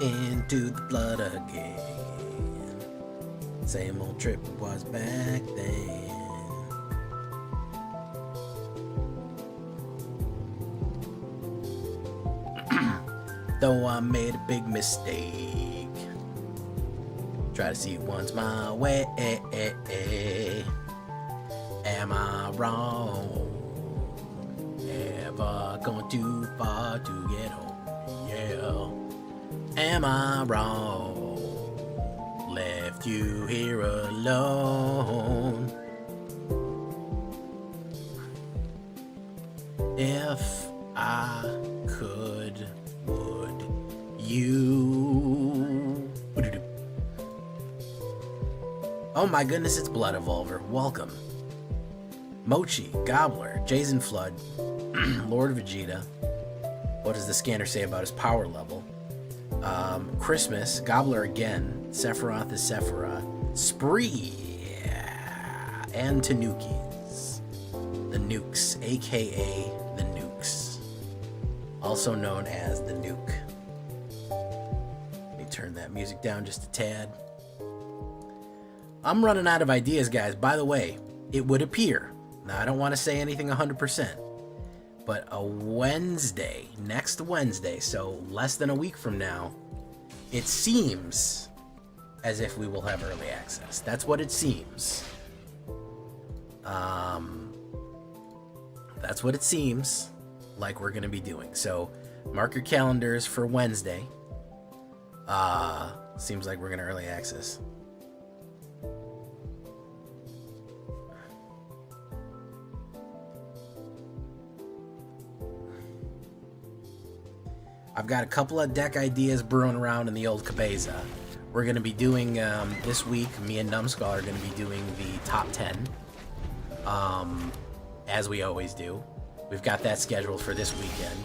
into the blood again. Same old trip was back then. Though I made a big mistake, try to see once my way. Am I wrong? Ever gone too far to get home? Yeah. Am I wrong? Left you here alone. If I could, would you? Oh my goodness, it's Blood Evolver. Welcome. Mochi, Gobbler, Jason Flood, Lord Vegeta. What does the scanner say about his power level? Christmas, Gobbler again, Sephiroth is Sephiroth, Spree, and Tanukis. The Nukes, aka the Nukes. Also known as the Nuke. Let me turn that music down just a tad. I'm running out of ideas, guys. By the way, it would appear, now I don't want to say anything 100%, but a Wednesday, next Wednesday, so less than a week from now, it seems as if we will have early access. That's what it seems. That's what it seems like we're going to be doing. So mark your calendars for Wednesday. Seems like we're going to early access. I've got a couple of deck ideas brewing around in the old cabeza. We're going to be doing, this week, me and Numbskull are going to be doing the top 10, as we always do. We've got that scheduled for this weekend.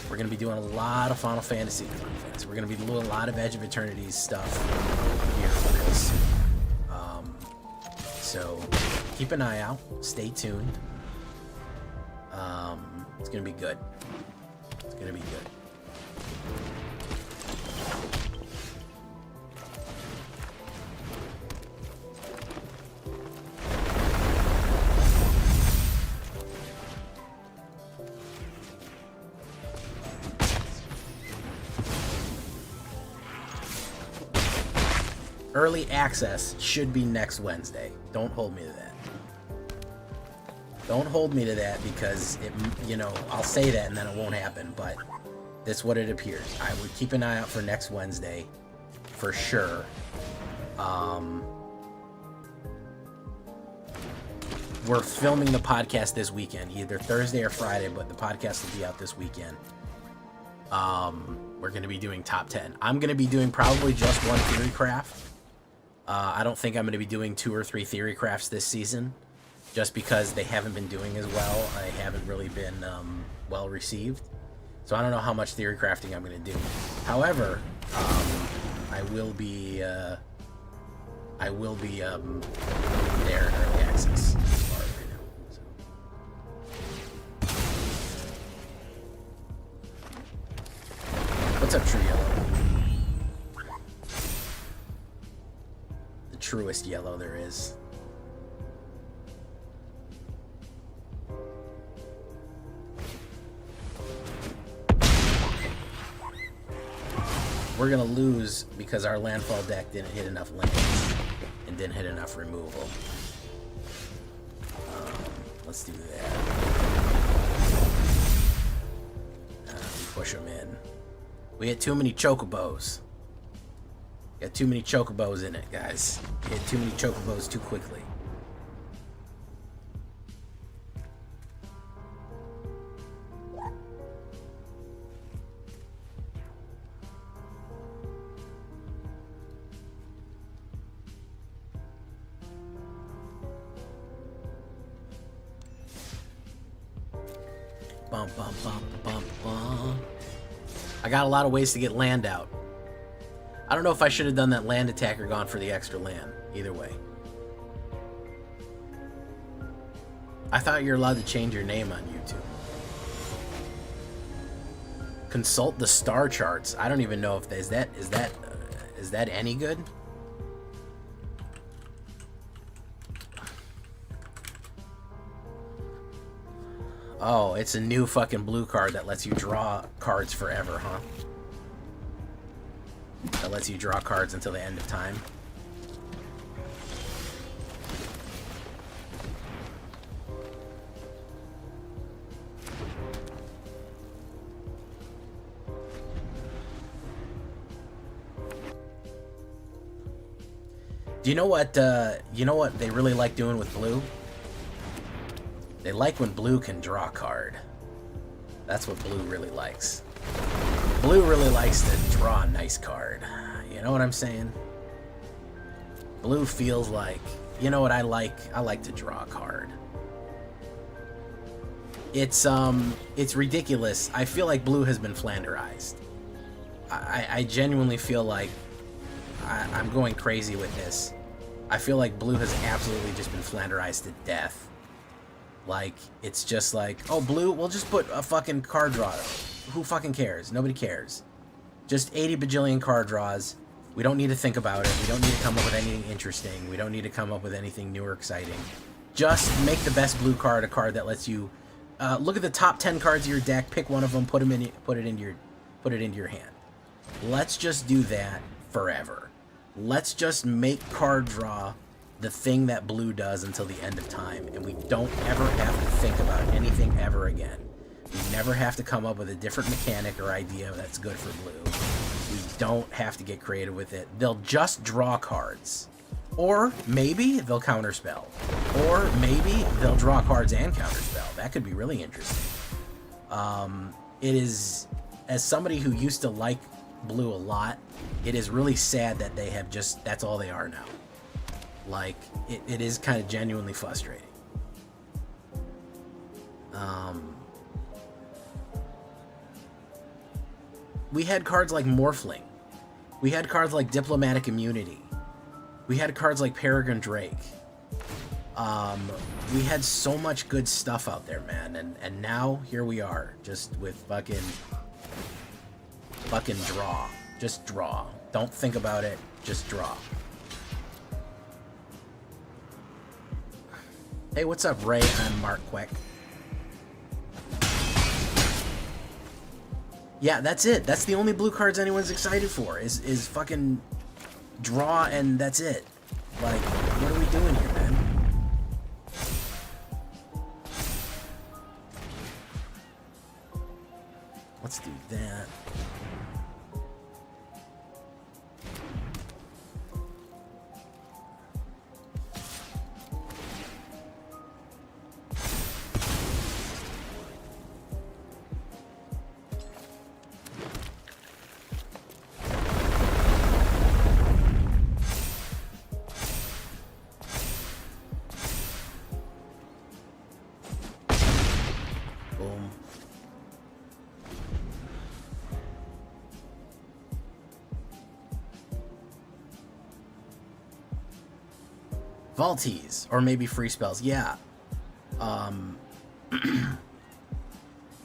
We're going to be doing a lot of Final Fantasy content. We're going to be doing a lot of Edge of Eternity's stuff here real soon. So keep an eye out. Stay tuned. It's going to be good. It's going to be good. Early access should be next Wednesday. Don't hold me to that. Don't hold me to that because it, I'll say that and then it won't happen, but that's what it appears. I would keep an eye out for next Wednesday for sure. We're filming the podcast this weekend, either Thursday or Friday, but the podcast will be out this weekend. We're going to be doing top 10. I'm going to be doing probably just one theory craft. I don't think I'm going to be doing 2 or 3 theory crafts this season, just because they haven't been doing as well. I haven't really been well received. So I don't know how much theory crafting I'm going to do. However, I will be there in early access as far as right now. So. What's up, True Yellow? The truest yellow there is. We're going to lose because our landfall deck didn't hit enough lands and didn't hit enough removal. Let's do that. Push them in. We had too many chocobos. Got too many chocobos in it, guys. We had too many chocobos too quickly. Bum, bum, bum, bum, bum. I got a lot of ways to get land out. I don't know if I should have done that land attack or gone for the extra land. Either way. I thought you're allowed to change your name on YouTube. Consult the star charts. I don't even know if is that any good? Oh, it's a new fucking blue card that lets you draw cards forever, huh? That lets you draw cards until the end of time. Do you know what they really like doing with blue? They like when blue can draw a card. That's what blue really likes. Blue really likes to draw a nice card. You know what I'm saying? Blue feels like, you know what I like? I like to draw a card. It's ridiculous. I feel like blue has been flanderized. I genuinely feel like I'm going crazy with this. I feel like blue has absolutely just been flanderized to death. Like, it's just like, oh, blue, we'll just put a fucking card draw. Who fucking cares? Nobody cares. Just 80 bajillion card draws. We don't need to think about it. We don't need to come up with anything interesting. We don't need to come up with anything new or exciting. Just make the best blue card a card that lets you look at the top 10 cards of your deck, pick one of them, put it into your hand. Let's just do that forever. Let's just make card draw the thing that blue does until the end of time, and we don't ever have to think about anything ever again. We never have to come up with a different mechanic or idea that's good for blue. We don't have to get creative with it. They'll just draw cards. Or maybe they'll counterspell. Or maybe they'll draw cards and counterspell. That could be really interesting. It is, as somebody who used to like blue a lot, it is really sad that they have just, that's all they are now. Like, it is kind of genuinely frustrating. We had cards like Morphling. We had cards like Diplomatic Immunity. We had cards like Peregrine Drake. We had so much good stuff out there, man. And now, here we are, just with fucking draw. Just draw. Don't think about it, just draw. Hey, what's up, Ray? I'm Mark Queck. Yeah, that's it. That's the only blue cards anyone's excited for, is fucking draw, and that's it. Like, what are we doing here, man? Let's do that. Vaulties, or maybe free spells. Yeah.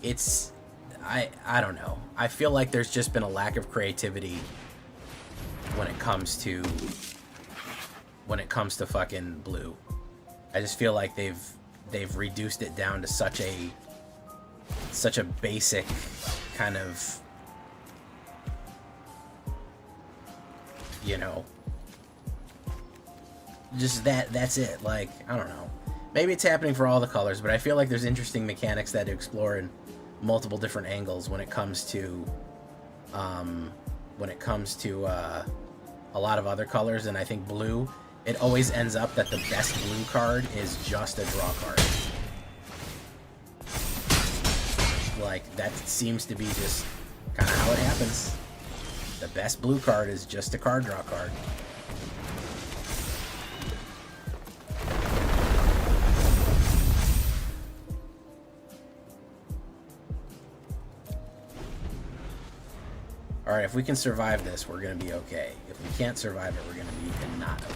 It's, I don't know. I feel like there's just been a lack of creativity when it comes to fucking blue. I just feel like they've reduced it down to such a basic kind of, you know, just that's it. Like, I don't know. Maybe it's happening for all the colors, but I feel like there's interesting mechanics that to explore in multiple different angles when it comes to a lot of other colors. And I think blue, it always ends up that the best blue card is just a draw card. Like, that seems to be just kind of how it happens. The best blue card is just a card draw card. Alright, if we can survive this, we're going to be okay. If we can't survive it, we're going to be not okay.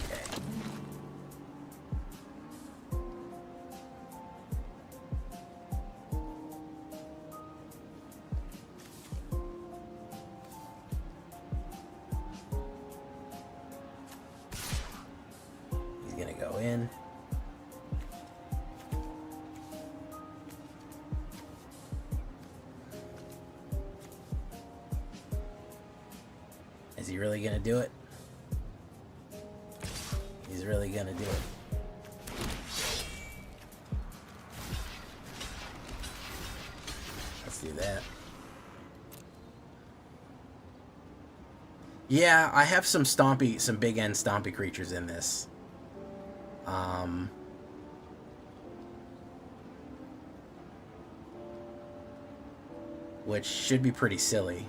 in. Is he really gonna do it? He's really gonna do it. Let's do that. Yeah, I have some big end stompy creatures in this. Which should be pretty silly.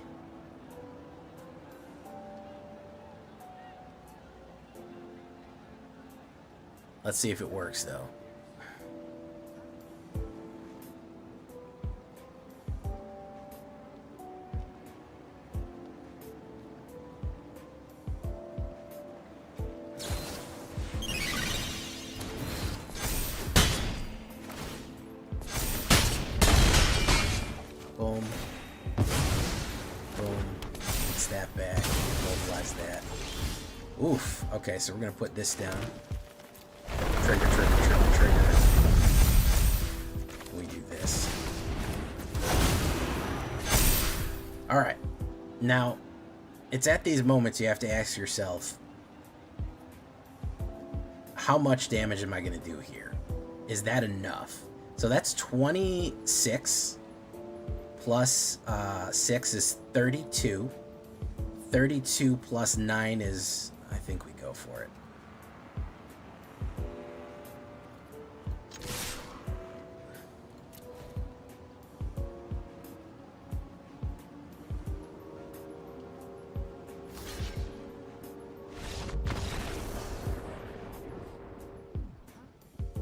Let's see if it works, though. Boom. Boom. It's that back. Mobilize that. Oof. Okay, so we're going to put this down. Trigger, trigger, trigger, trigger. We do this. Alright. Now, it's at these moments you have to ask yourself, how much damage am I going to do here? Is that enough? So that's 26 plus 6 is 32. 32 plus 9 is, I think we go for it.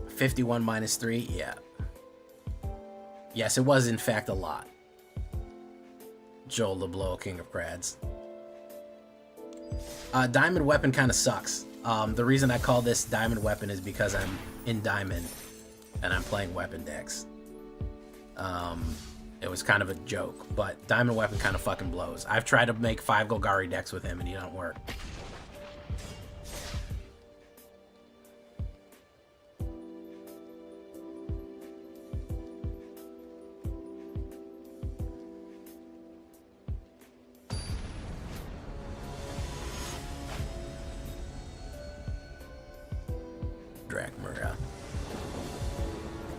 $51 minus 3, yeah. Yes, it was in fact a lot. Joel LeBlanc, King of Crads. Diamond Weapon kind of sucks. The reason I call this Diamond Weapon is because I'm in Diamond and I'm playing weapon decks. It was kind of a joke, but Diamond Weapon kind of fucking blows. I've tried to make 5 Golgari decks with him and he don't work.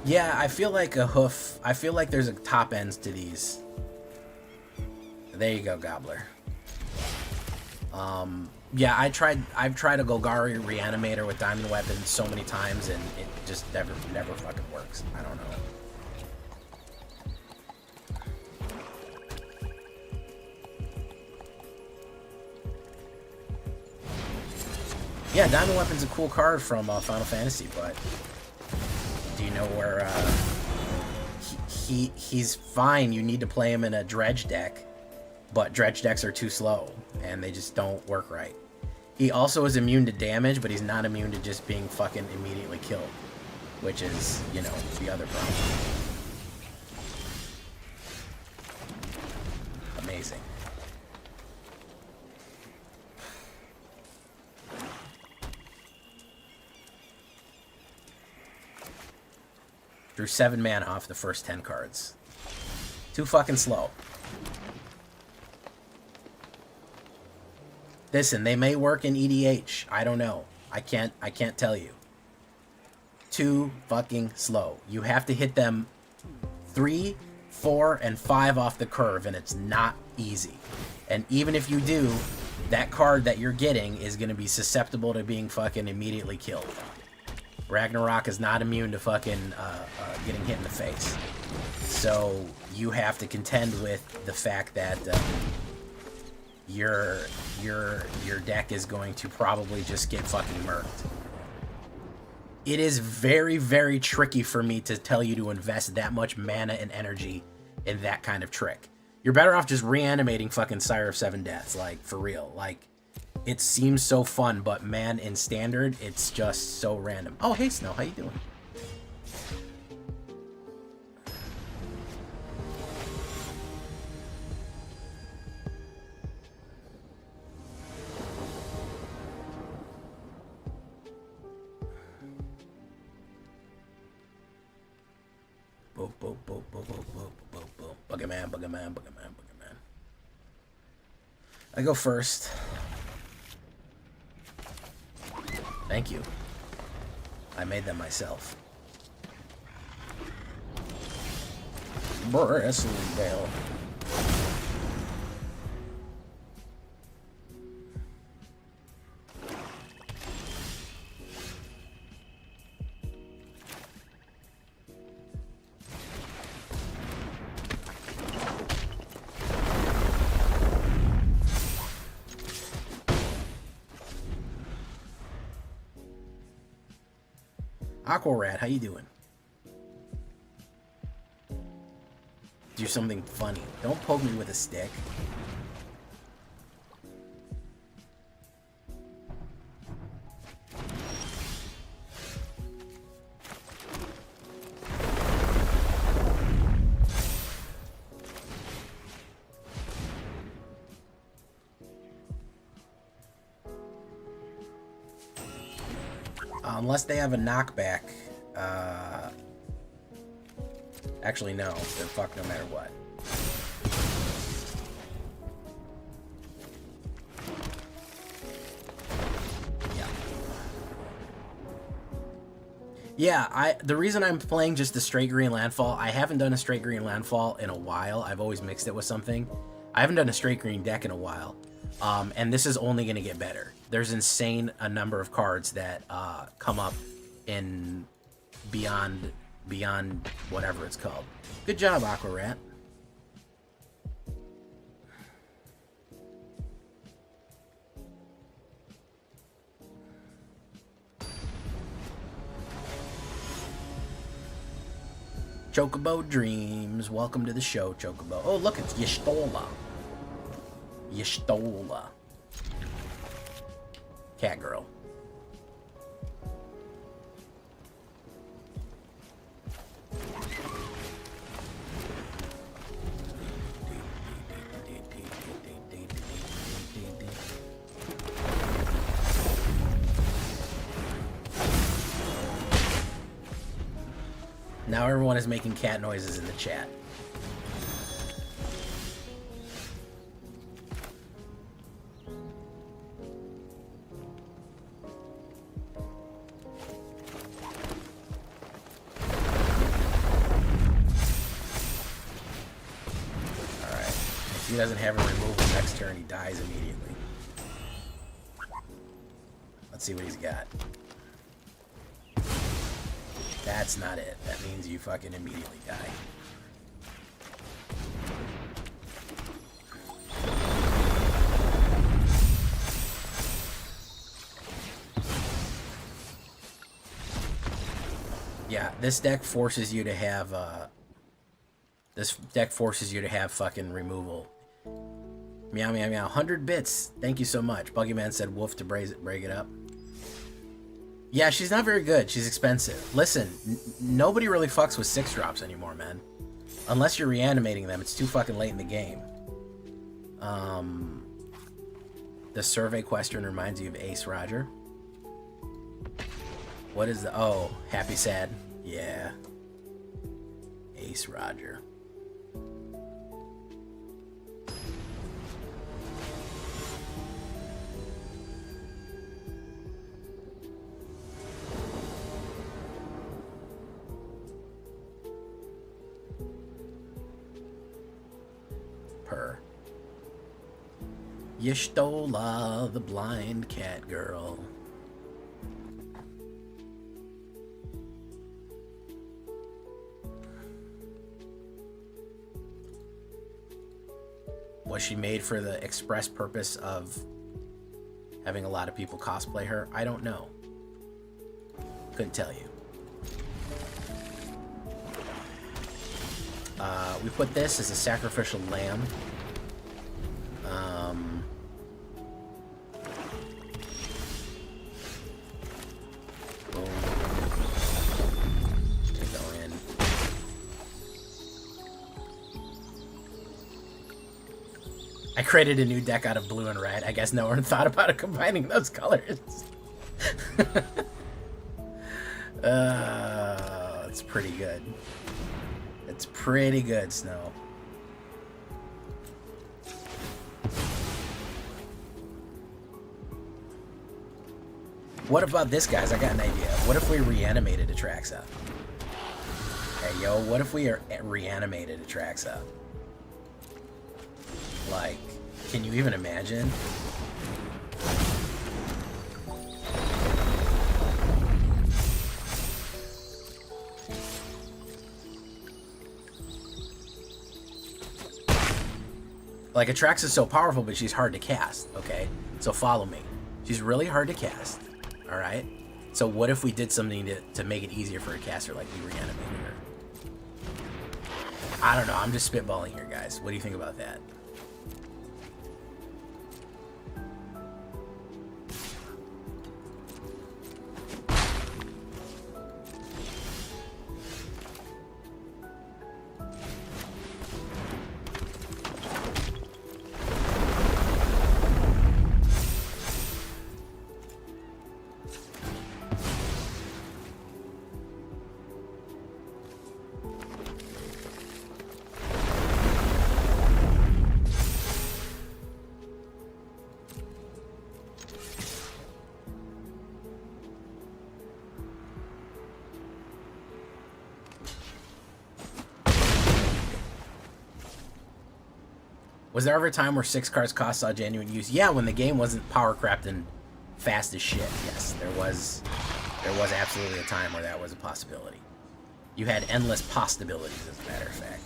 Yeah, I feel like a hoof. I feel like there's a top ends to these. There you go, Gobbler. Yeah, I've tried a Golgari Reanimator with Diamond Weapon so many times, and it just never fucking works. I don't know. Yeah, Diamond Weapon's a cool card from Final Fantasy, but do you know where he's fine? You need to play him in a dredge deck, but dredge decks are too slow and they just don't work right. He also is immune to damage, but he's not immune to just being fucking immediately killed, which is, you know, the other problem. Amazing. Drew 7 mana off the first 10 cards. Too fucking slow. Listen, they may work in EDH. I don't know. I can't tell you. Too fucking slow. You have to hit them 3, 4, and 5 off the curve, and it's not easy. And even if you do, that card that you're getting is going to be susceptible to being fucking immediately killed. Ragnarok is not immune to fucking getting hit in the face. So you have to contend with the fact that your deck is going to probably just get fucking murked. It is very, very tricky for me to tell you to invest that much mana and energy in that kind of trick. You're better off just reanimating fucking Sire of 7 Deaths, like, for real. Like, it seems so fun, but man, in Standard, it's just so random. Oh, hey, Snow, how you doing? boop, boop, boop, boop, boop, boop, boop. Bugger man, bugger man, bugger man, bugger man. I go first. Thank you. I made them myself. Bristly Bell. Aqua Rat, how you doing? Do something funny. Don't poke me with a stick. Unless they have a knockback. Actually, no. They're fucked no matter what. Yeah, the reason I'm playing just the straight green landfall, I haven't done a straight green landfall in a while. I've always mixed it with something. I haven't done a straight green deck in a while. And this is only going to get better. There's insane a number of cards that come up in beyond whatever it's called. Good job, Aqua Rat. Chocobo Dreams, welcome to the show, Chocobo. Oh, look, it's Y'shtola. Y'shtola. Cat girl. Now everyone is making cat noises in the chat. Alright. If he doesn't have a removal next turn, he dies immediately. Let's see what he's got. That's not it. That means you fucking immediately die. Yeah, this deck forces you to have fucking removal. Meow meow meow. 100 bits. Thank you so much. Buggyman said woof to break it up. Yeah, she's not very good. She's expensive. Listen, nobody really fucks with 6-drops anymore, man. Unless you're reanimating them, it's too fucking late in the game. The survey question reminds you of Ace Roger. What is the... Oh, Happy Sad. Yeah. Ace Roger. Y'shtola, the blind cat girl. Was she made for the express purpose of having a lot of people cosplay her? I don't know. Couldn't tell you. We put this as a sacrificial lamb. Boom. Go in. I created a new deck out of blue and red. I guess no one thought about combining those colors. It's pretty good. It's pretty good, Snow. What about this, guys? I got an idea. What if we reanimated Atraxa? Hey, yo, what if we reanimated Atraxa? Like, can you even imagine? Like, Atraxa's so powerful, but she's hard to cast, okay? So follow me. She's really hard to cast, all right? So what if we did something to make it easier for a caster, like we reanimated her? I don't know. I'm just spitballing here, guys. What do you think about that? Was there ever a time where 6 cards cost saw genuine use? Yeah, when the game wasn't power crept and fast as shit. Yes, there was absolutely a time where that was a possibility. You had endless possibilities, as a matter of fact.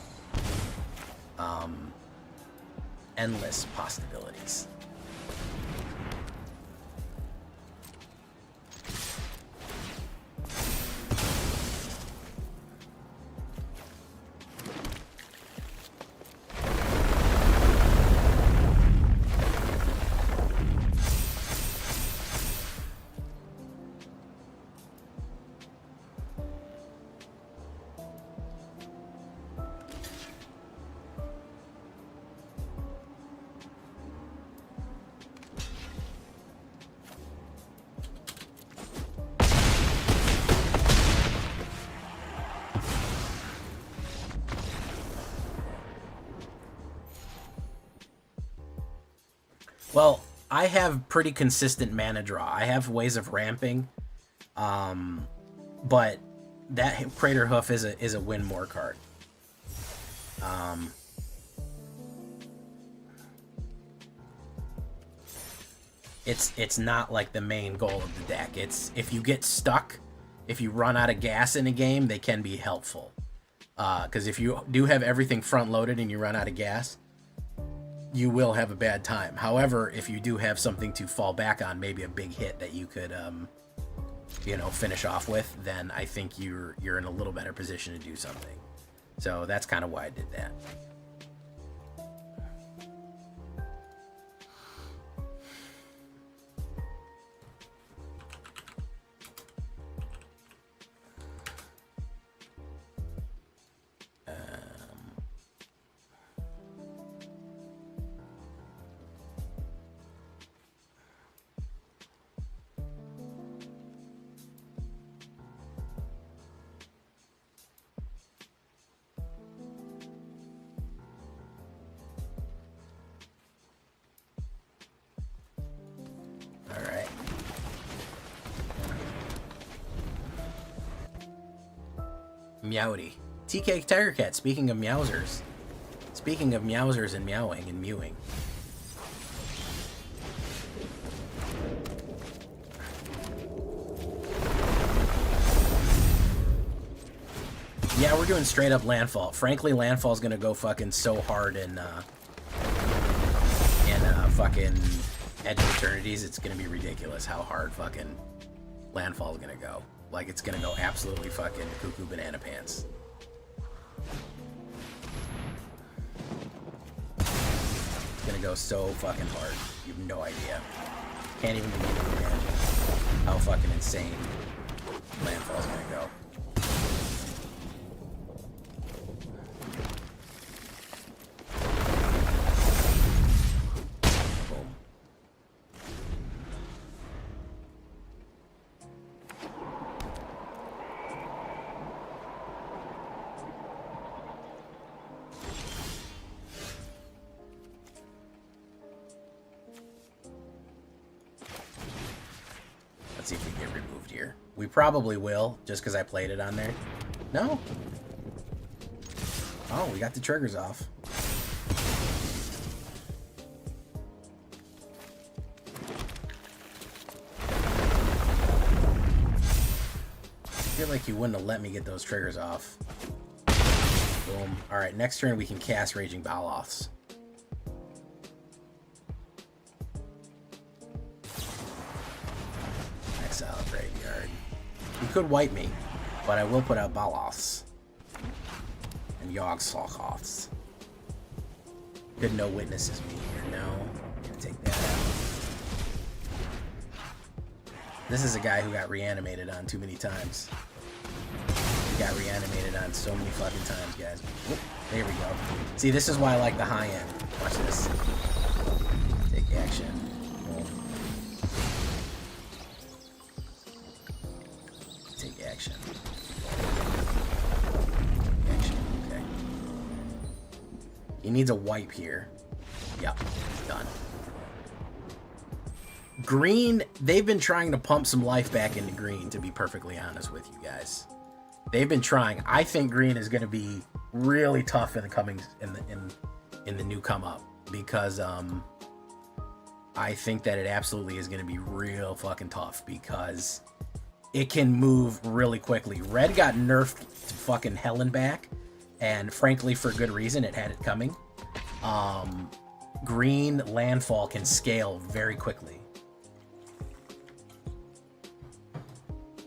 Endless possibilities. Well, I have pretty consistent mana draw. I have ways of ramping, but that Praetor Hoof is a win more card. It's not like the main goal of the deck. It's if you get stuck, if you run out of gas in a game, they can be helpful. Because if you do have everything front loaded and you run out of gas, you will have a bad time. However, if you do have something to fall back on, maybe a big hit that you could, you know, finish off with, then I think you're in a little better position to do something. So that's kind of why I did that. Meowdy. TK Tiger Cat, speaking of meowsers. Speaking of meowsers and meowing and mewing. Yeah, we're doing straight up Landfall. Frankly, Landfall's gonna go fucking so hard in fucking Edge of Eternities, it's gonna be ridiculous how hard fucking Landfall's gonna go. Like, it's gonna go absolutely fucking cuckoo banana pants. It's gonna go so fucking hard. You have no idea. Can't even begin to imagine how fucking insane Landfall's gonna go. Let's see if we get removed here. We probably will, just because I played it on there. No? Oh, we got the triggers off. I feel like you wouldn't have let me get those triggers off. Boom. Alright, next turn we can cast Raging Baloths. Exile Graveyard. You could wipe me, but I will put out Baloths. And Yogg-Sothoths. Could no witnesses be here? No. Gonna take that out. This is a guy who got reanimated on too many times. He got reanimated on so many fucking times, guys. Whoop, there we go. See, this is why I like the high end. Watch this. Take action. Boom. Take action. Action. Okay. He needs a wipe here. Yep. Done. Green, they've been trying to pump some life back into green, to be perfectly honest with you guys. They've been trying. I think green is going to be really tough in the coming in the new come up, because I think that it absolutely is going to be real fucking tough, because it can move really quickly. Red got nerfed to fucking hell and back, and frankly for good reason. It had it coming. Green landfall can scale very quickly.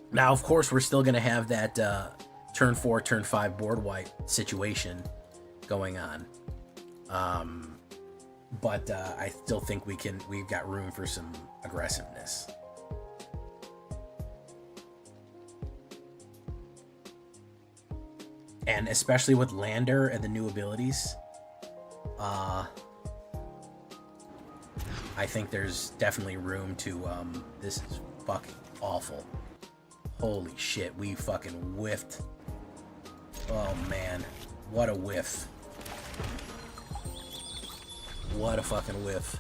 Now, of course, we're still going to have that turn 4, turn 5 board wipe situation going on. But I still think we've got room for some aggressiveness. And especially with Lander and the new abilities, I think there's definitely room to, this is fucking awful. Holy shit, we fucking whiffed. Oh man, what a whiff. What a fucking whiff.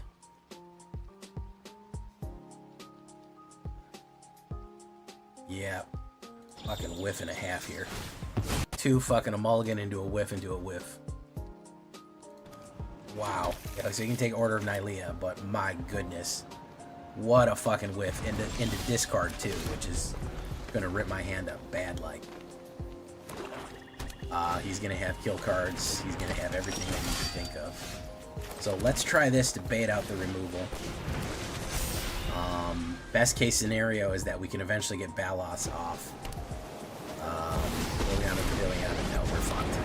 Yeah, fucking whiff and a half here. 2 fucking a mulligan into a whiff into a whiff. Wow. Yeah, so you can take Order of Nylea, but my goodness. What a fucking whiff. Into discard too, which is gonna rip my hand up bad like. He's gonna have kill cards. He's gonna have everything I need to think of. So let's try this to bait out the removal. Best case scenario is that we can eventually get Baloths off. Liliana, no, we're fucked.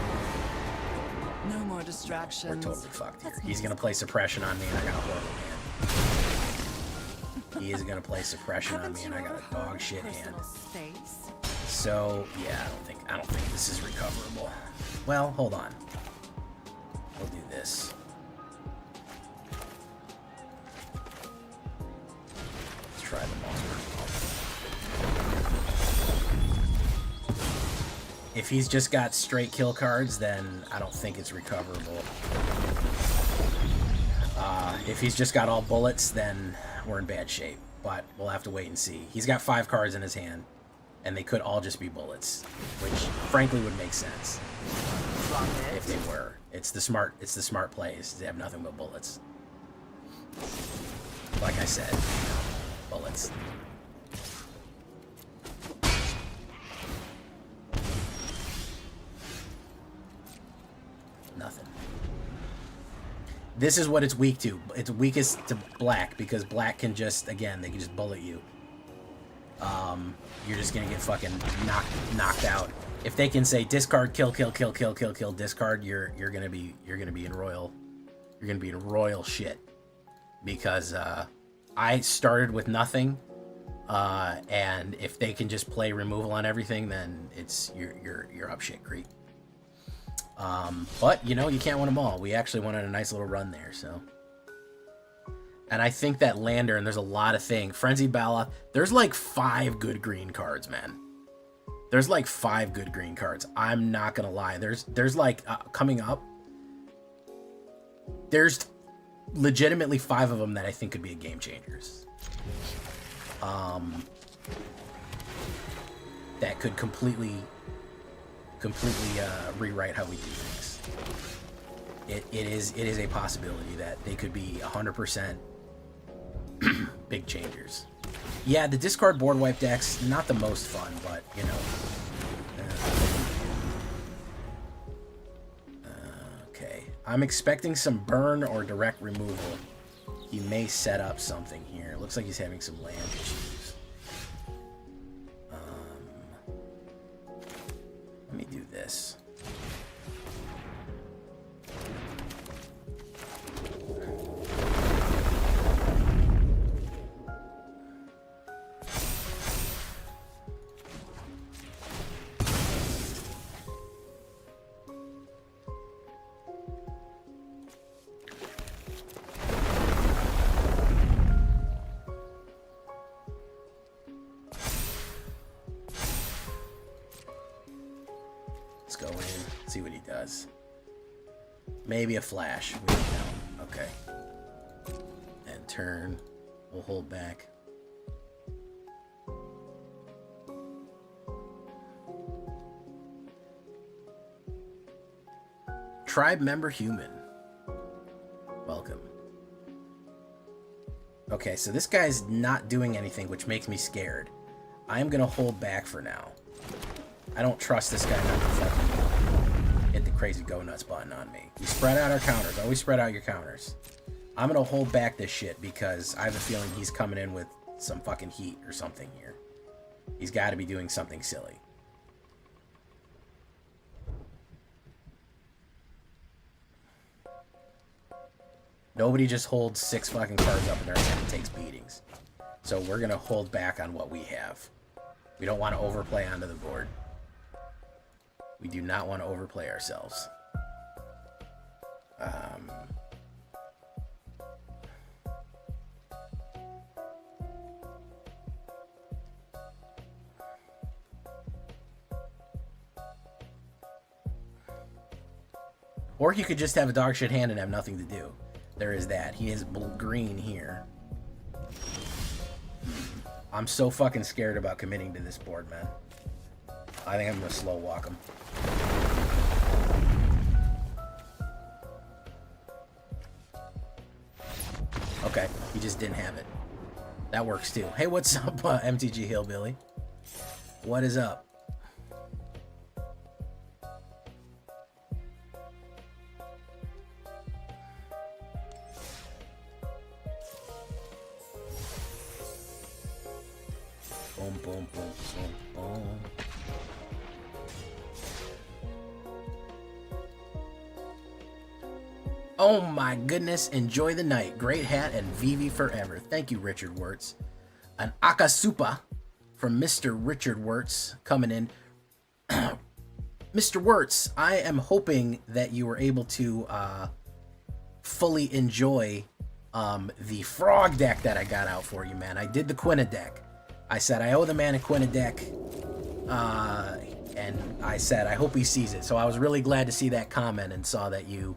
No more distractions. We're totally fucked here. He's gonna play suppression on me, and I got a horrible hand. He is gonna play suppression on me, and I got a dog shit hand. So yeah, I don't think this is recoverable. Well, hold on. We'll do this. Let's try the monster. If he's just got straight kill cards, then I don't think it's recoverable. If he's just got all bullets, then we're in bad shape. But we'll have to wait and see. He's got 5 cards in his hand, and they could all just be bullets, which frankly would make sense if they were. It's the smart plays. They have nothing but bullets. Like I said, bullets. Nothing. This is what it's weak to. It's weakest to black, because black can just, again, they can just bullet you. You're just gonna get fucking knocked out. If they can say discard, kill, discard, you're gonna be in royal shit. Because I started with nothing, and if they can just play removal on everything, then you're up shit creek. But you know, you can't win them all. We actually went on a nice little run there, so. And I think that Lander, and there's a lot of things. Frenzied Baloth, there's like 5 good green cards, man. There's like 5 good green cards. I'm not gonna lie. There's like, coming up, there's legitimately 5 of them that I think could be game changers. that could completely rewrite how we do things. It is a possibility that they could be 100% big changers. Yeah, the discard board wipe deck's not the most fun, but you know. Okay, I'm expecting some burn or direct removal. He may set up something here. It looks like he's having some land issues. Let me do this. Let's go in, see what he does. Maybe a flash. We don't know. Okay. And turn. We'll hold back. Tribe member human. Welcome. Okay, so this guy's not doing anything, which makes me scared. I'm gonna hold back for now. I don't trust this guy not to fucking hit the crazy go nuts button on me. We spread out our counters. Always spread out your counters. I'm gonna hold back this shit because I have a feeling he's coming in with some fucking heat or something here. He's got to be doing something silly. Nobody just holds 6 fucking cards up in their hand and takes beatings. So we're gonna hold back on what we have. We don't want to overplay onto the board. We do not want to overplay ourselves. Or he could just have a dog shit hand and have nothing to do. There is that. He is green here. I'm so fucking scared about committing to this board, man. I think I'm gonna slow walk him. Okay, he just didn't have it. That works too. Hey, what's up, MTG Hillbilly? What is up? Boom, boom, boom, boom, boom. Oh my goodness, enjoy the night. Great hat and Vivi forever. Thank you, Richard Wirtz. An Akasupa from Mr. Richard Wirtz coming in. Mr. Wirtz, I am hoping that you were able to fully enjoy the frog deck that I got out for you, man. I did the Quina deck. I said I owe the man a Quina deck, and I said I hope he sees it. So I was really glad to see that comment and saw that you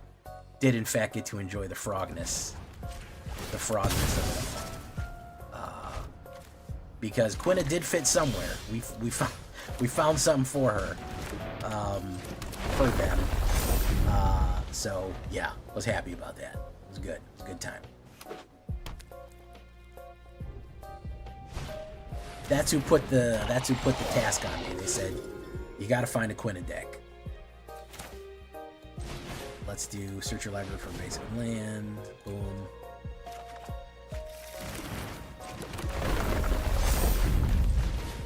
did in fact get to enjoy the frogness of it. Because Quina did fit somewhere. We found something for her, for them. So yeah, was happy about that. It was good. It was a good time. That's who put the task on me. They said you got to find a Quina deck. Let's do search your library for basic land. Boom.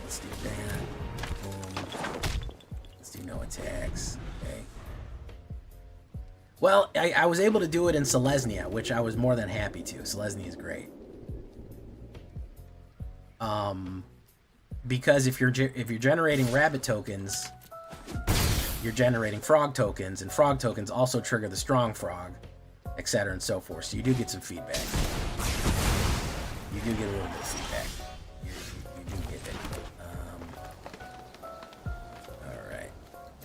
Let's do that. Boom. Let's do no attacks. Okay. Well, I was able to do it in Selesnya, which I was more than happy to. Selesnya is great. Because if you're generating rabbit tokens, you're generating frog tokens, and frog tokens also trigger the strong frog, etc. and so forth. So you do get some feedback. You do get a little bit of feedback. You do get it. All right,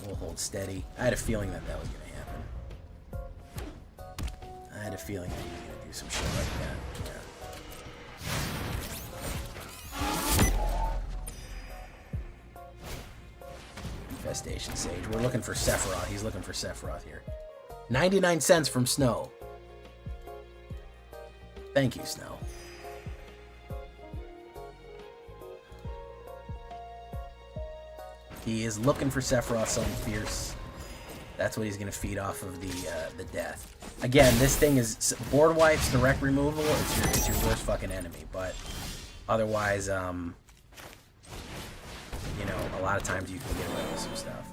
we'll hold steady. I had a feeling that was going to happen. I had a feeling that he was going to do some shit like that. Yeah. infestation, Sage. We're looking for Sephiroth. He's looking for Sephiroth here. 99 cents from Snow. Thank you, Snow. He is looking for Sephiroth, something fierce. That's what he's going to feed off of the death. Again, this thing is board wipes, direct removal. It's your worst fucking enemy. But otherwise, you know, a lot of times you can get away with some stuff.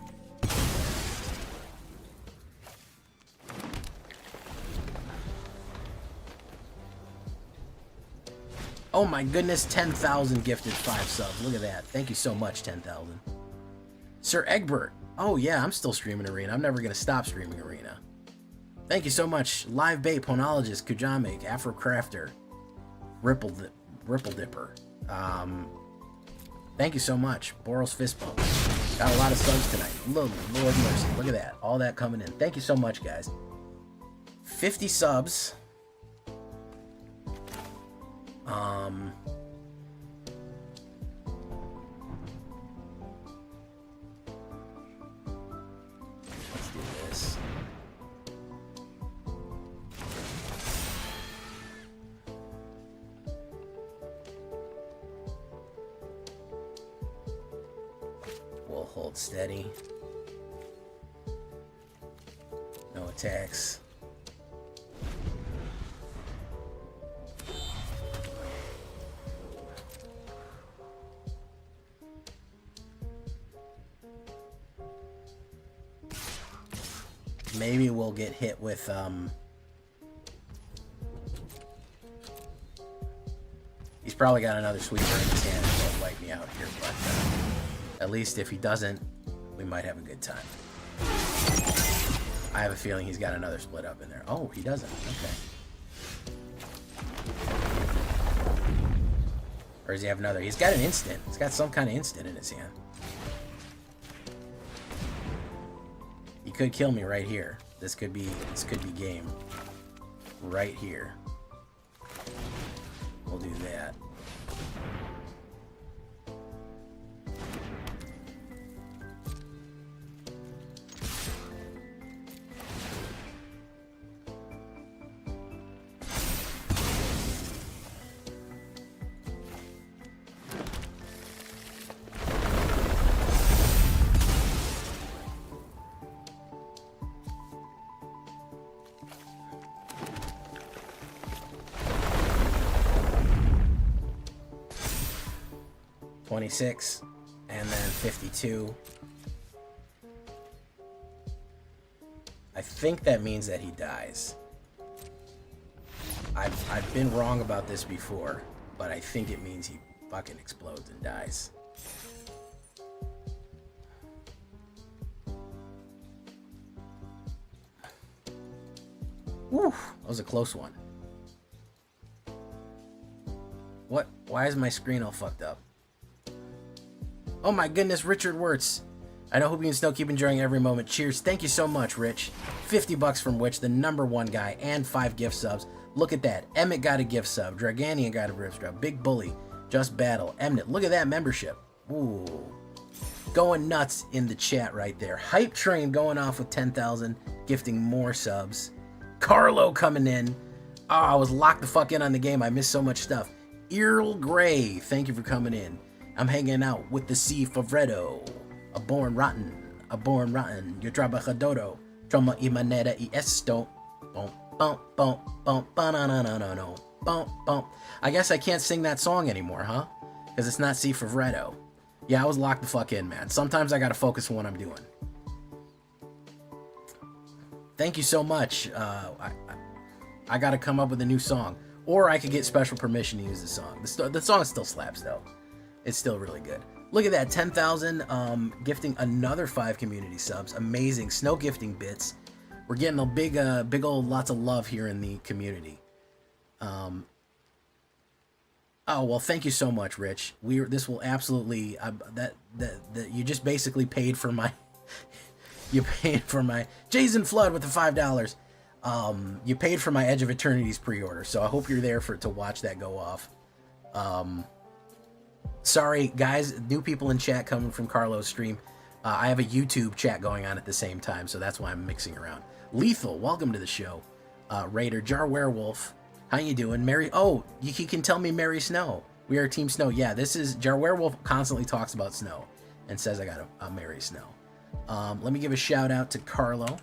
Oh my goodness, 10,000 gifted 5 subs. Look at that. Thank you so much, 10,000. Sir Egbert. Oh yeah, I'm still streaming Arena. I'm never going to stop streaming Arena. Thank you so much. Live Bait, Ponologist, Kujamik, Afro Crafter, Ripple Dipper. Thank you so much. Boros Fist Bump. Got a lot of subs tonight. Lord mercy. Look at that. All that coming in. Thank you so much, guys. 50 subs. Let's do this. We'll hold steady. No attacks. Maybe we'll get hit with, he's probably got another sweeper in his hand and won't wipe me out here, but at least if he doesn't, we might have a good time. I have a feeling he's got another split up in there. Oh, he doesn't. Okay. Or does he have another? He's got an instant. He's got some kind of instant in his hand. He could kill me right here. This could be game. Right here. We'll do that. $26 and then 52. I think that means that he dies. I've been wrong about this before, but I think it means he fucking explodes and dies. Woo, that was a close one. What? Why is my screen all fucked up? Oh my goodness, Richard Wirtz. I know Hoopy and Snow keep enjoying every moment. Cheers. Thank you so much, Rich. 50 bucks from Witch, the #1 guy, and 5 gift subs. Look at that. Emmett got a gift sub. Draganian got a gift sub. Big Bully. Just Battle. Emnet. Look at that membership. Ooh. Going nuts in the chat right there. Hype Train going off with 10,000. Gifting more subs. Carlo coming in. Oh, I was locked the fuck in on the game. I missed so much stuff. Earl Grey. Thank you for coming in. I'm hanging out with the C. Favretto. A born rotten. A born rotten. Yo trabajadoro. Troma y manera y esto. Bum, bum, bum, bum, ba-na-na-na-na-no. Bum, bum. I guess I can't sing that song anymore, huh? Because it's not C. Favretto. Yeah, I was locked the fuck in, man. Sometimes I gotta focus on what I'm doing. Thank you so much. I gotta come up with a new song. Or I could get special permission to use the song. The song still slaps, though. It's still really good. Look at that, 10,000, gifting another 5 community subs. Amazing. Snow gifting bits. We're getting a big old lots of love here in the community. Oh, well, thank you so much, Rich. This will absolutely, that you just basically paid for my, you paid for my, Jason Flood with the $5. You paid for my Edge of Eternity's pre-order, so I hope you're there to watch that go off. Sorry, guys, new people in chat coming from Carlo's stream. I have a YouTube chat going on at the same time, so that's why I'm mixing around. Lethal, welcome to the show. Raider, Jar Werewolf, how you doing? Mary, oh, you can tell me Mary Snow. We are Team Snow. Yeah, this is, Jar Werewolf constantly talks about Snow and says I got a Mary Snow. Let me give a shout out to Carlo.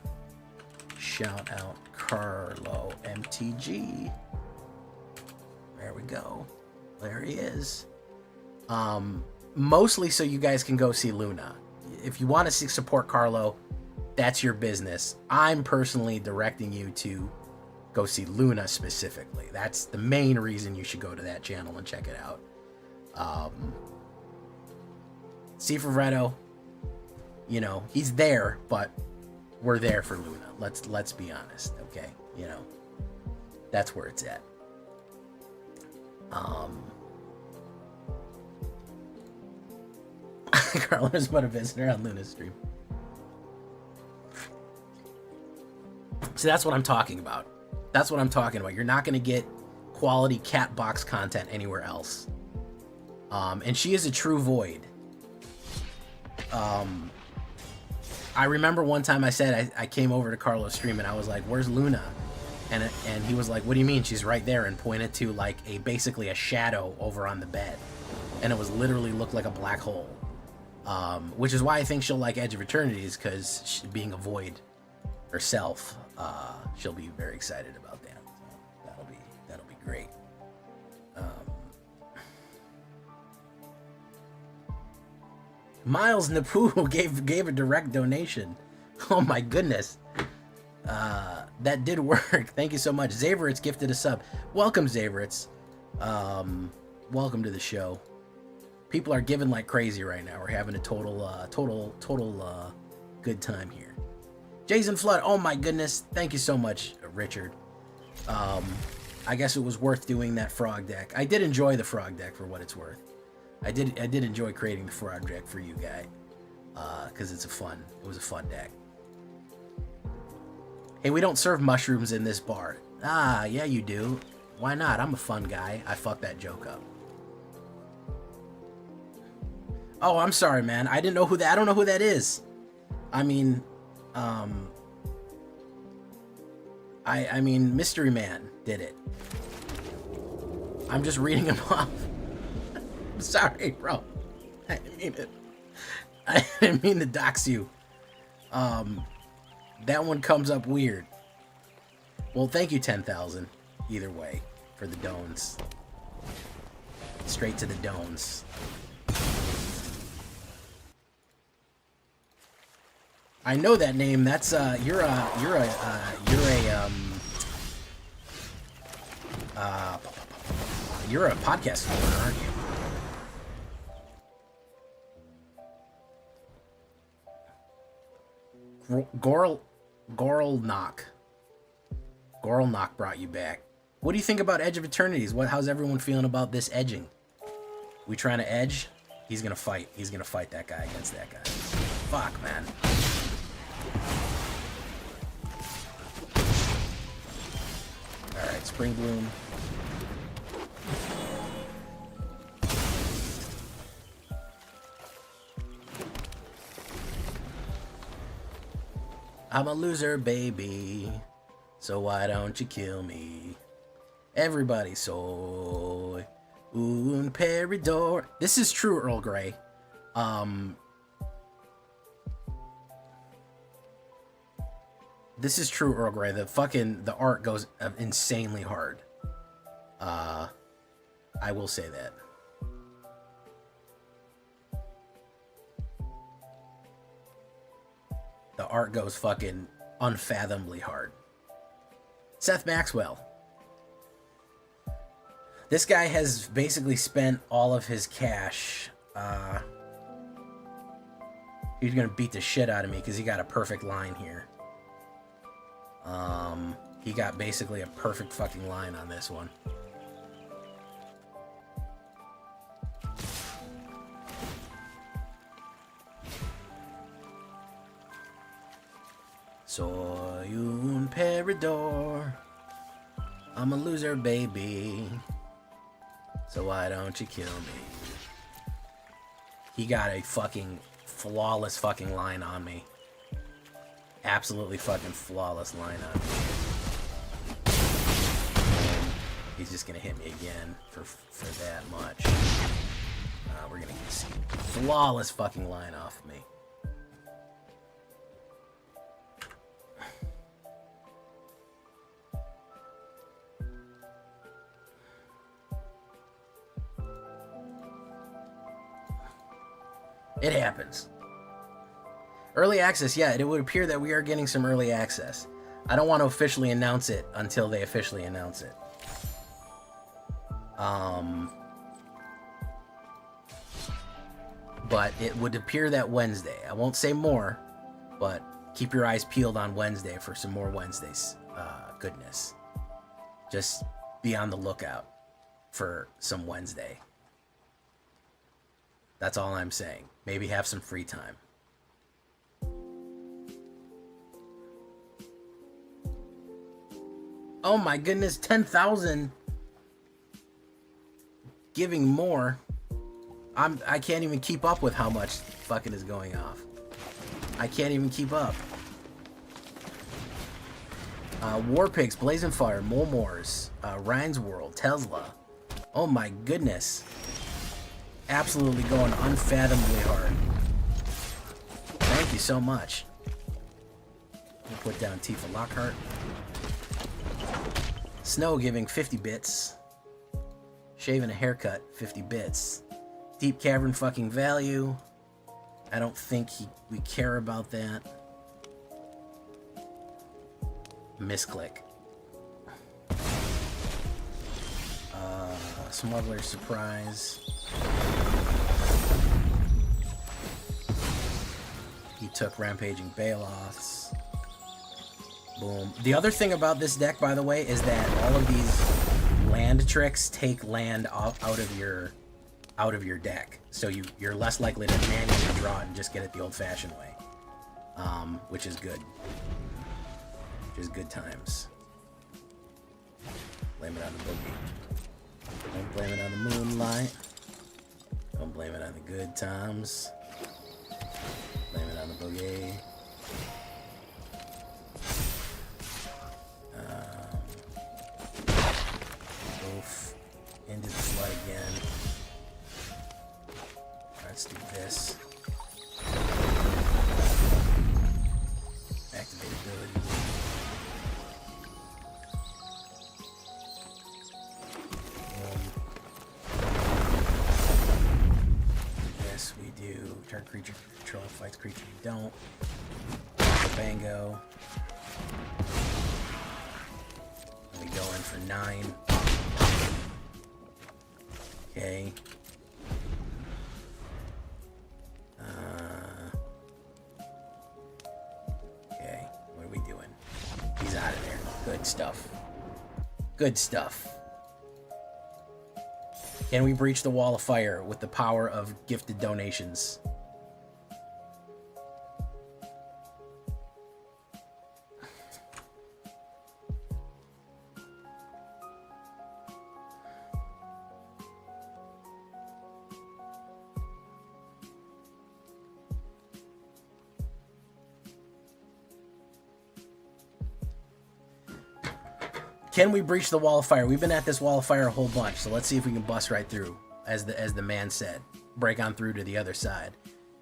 Shout out Carlo MTG. There we go. There he is. Mostly so you guys can go see Luna. If you want to support Carlo, that's your business. I'm personally directing you to go see Luna specifically. That's the main reason you should go to that channel and check it out. C for Redo, you know, he's there, but we're there for Luna. Let's be honest, okay? You know, that's where it's at. Carlos but a visitor on Luna's stream. So that's what I'm talking about. That's what I'm talking about. You're not going to get quality cat box content anywhere else. And she is a true void. I remember one time I said I came over to Carlos' stream and I was like, "Where's Luna?" And he was like, "What do you mean? She's right there," and pointed to like basically a shadow over on the bed, and it was literally looked like a black hole. Which is why I think she'll like Edge of Eternities, because being a void herself, she'll be very excited about that. So that'll be great. Miles Napu gave a direct donation. Oh my goodness. That did work. Thank you so much. Zaveritz gifted a sub. Welcome, Zaveritz. Welcome to the show. People are giving like crazy right now. We're having a total good time here. Jason Flood. Oh my goodness. Thank you so much, Richard. I guess it was worth doing that frog deck. I did enjoy the frog deck for what it's worth. I did enjoy creating the frog deck for you guys, because it was a fun deck. Hey, we don't serve mushrooms in this bar. Ah, yeah, you do. Why not? I'm a fun guy. I fucked that joke up. Oh, I'm sorry, man. I don't know who that is. I mean, I mean, Mystery Man did it. I'm just reading him off. I'm sorry, bro. I didn't mean it. I didn't mean to dox you. That one comes up weird. Well, thank you, 10,000. Either way, for the dones. Straight to the dones. I know that name. That's you're a podcast viewer, aren't you? Goral Knock brought you back. What do you think about Edge of Eternities? How's everyone feeling about this edging? We trying to edge? He's gonna fight. He's gonna fight that guy against that guy. Fuck, man. Alright, Spring Bloom. I'm a loser, baby, so why don't you kill me? Everybody soy un peridor. This is true, Earl Grey. This is true, Earl Grey. The art goes insanely hard. I will say that. The art goes fucking unfathomably hard. Seth Maxwell. This guy has basically spent all of his cash. He's gonna beat the shit out of me because he got a perfect line here. He got basically a perfect fucking line on this one. Soy un peridor. I'm a loser, baby. So why don't you kill me? He got a fucking flawless fucking line on me. Absolutely fucking flawless line on me. He's just gonna hit me again for that much. We're gonna get some flawless fucking line off of me. It happens. Early access, yeah, it would appear that we are getting some early access. I don't want to officially announce it until they officially announce it. But it would appear that Wednesday. I won't say more, but keep your eyes peeled on Wednesday for some more Wednesdays goodness. Just be on the lookout for some Wednesday. That's all I'm saying. Maybe have some free time. Oh my goodness, 10,000 giving more. I can't even keep up with how much fucking is going off. I can't even keep up. Warpigs, Blazing Fire, Molmores, Ryan's World, Tesla. Oh my goodness. Absolutely going unfathomably hard. Thank you so much. We'll put down Tifa Lockhart. Snow giving 50 bits. Shaving a haircut, 50 bits. Deep Cavern fucking value. I don't think we care about that. Misclick. Smuggler's Surprise. He took Rampaging Baloths. Boom. The other thing about this deck, by the way, is that all of these land tricks take land out of your deck, so you're less likely to manually draw it and just get it the old-fashioned way, which is good. Which is good times. Blame it on the boogie. Don't blame it on the moonlight. Don't blame it on the good times. Blame it on the boogie. Oof. Into the flood again. Let's do this. Activate ability. Yes, we do. Turn creature control, fights creature you don't. Bango. We go in for 9. Okay. Okay, what are we doing? He's out of there. Good stuff. Good stuff. Can we breach the wall of fire with the power of gifted donations? Can we breach the wall of fire? We've been at this wall of fire a whole bunch, so let's see if we can bust right through, as the man said. Break on through to the other side.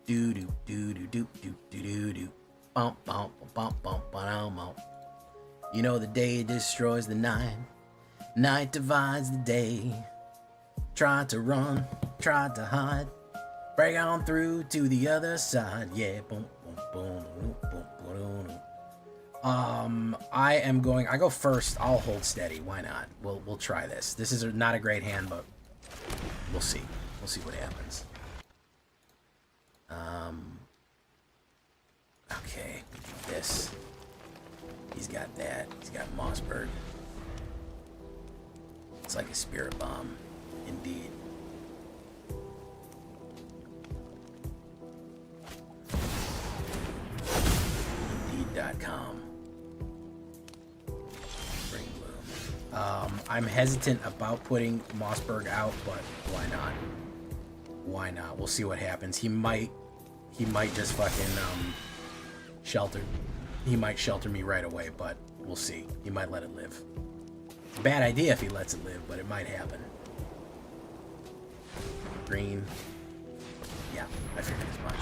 Do do do do do do do do do. Bump bump bump bump bump bump. You know the day destroys the night. Night divides the day. Try to run, try to hide. Break on through to the other side. Yeah, boom boom boom boom boom boom. I go first. I'll hold steady. Why not? We'll try this. This is not a great hand, but we'll see. We'll see what happens. Okay, we do this. He's got that. He's got Mossberg. It's like a spirit bomb, indeed. Indeed.com. I'm hesitant about putting Mossberg out, but why not? Why not? We'll see what happens. He might he might just fucking shelter. He might shelter me right away, but we'll see. He might let it live. Bad idea if he lets it live, but it might happen. Green. Yeah, I figured as much.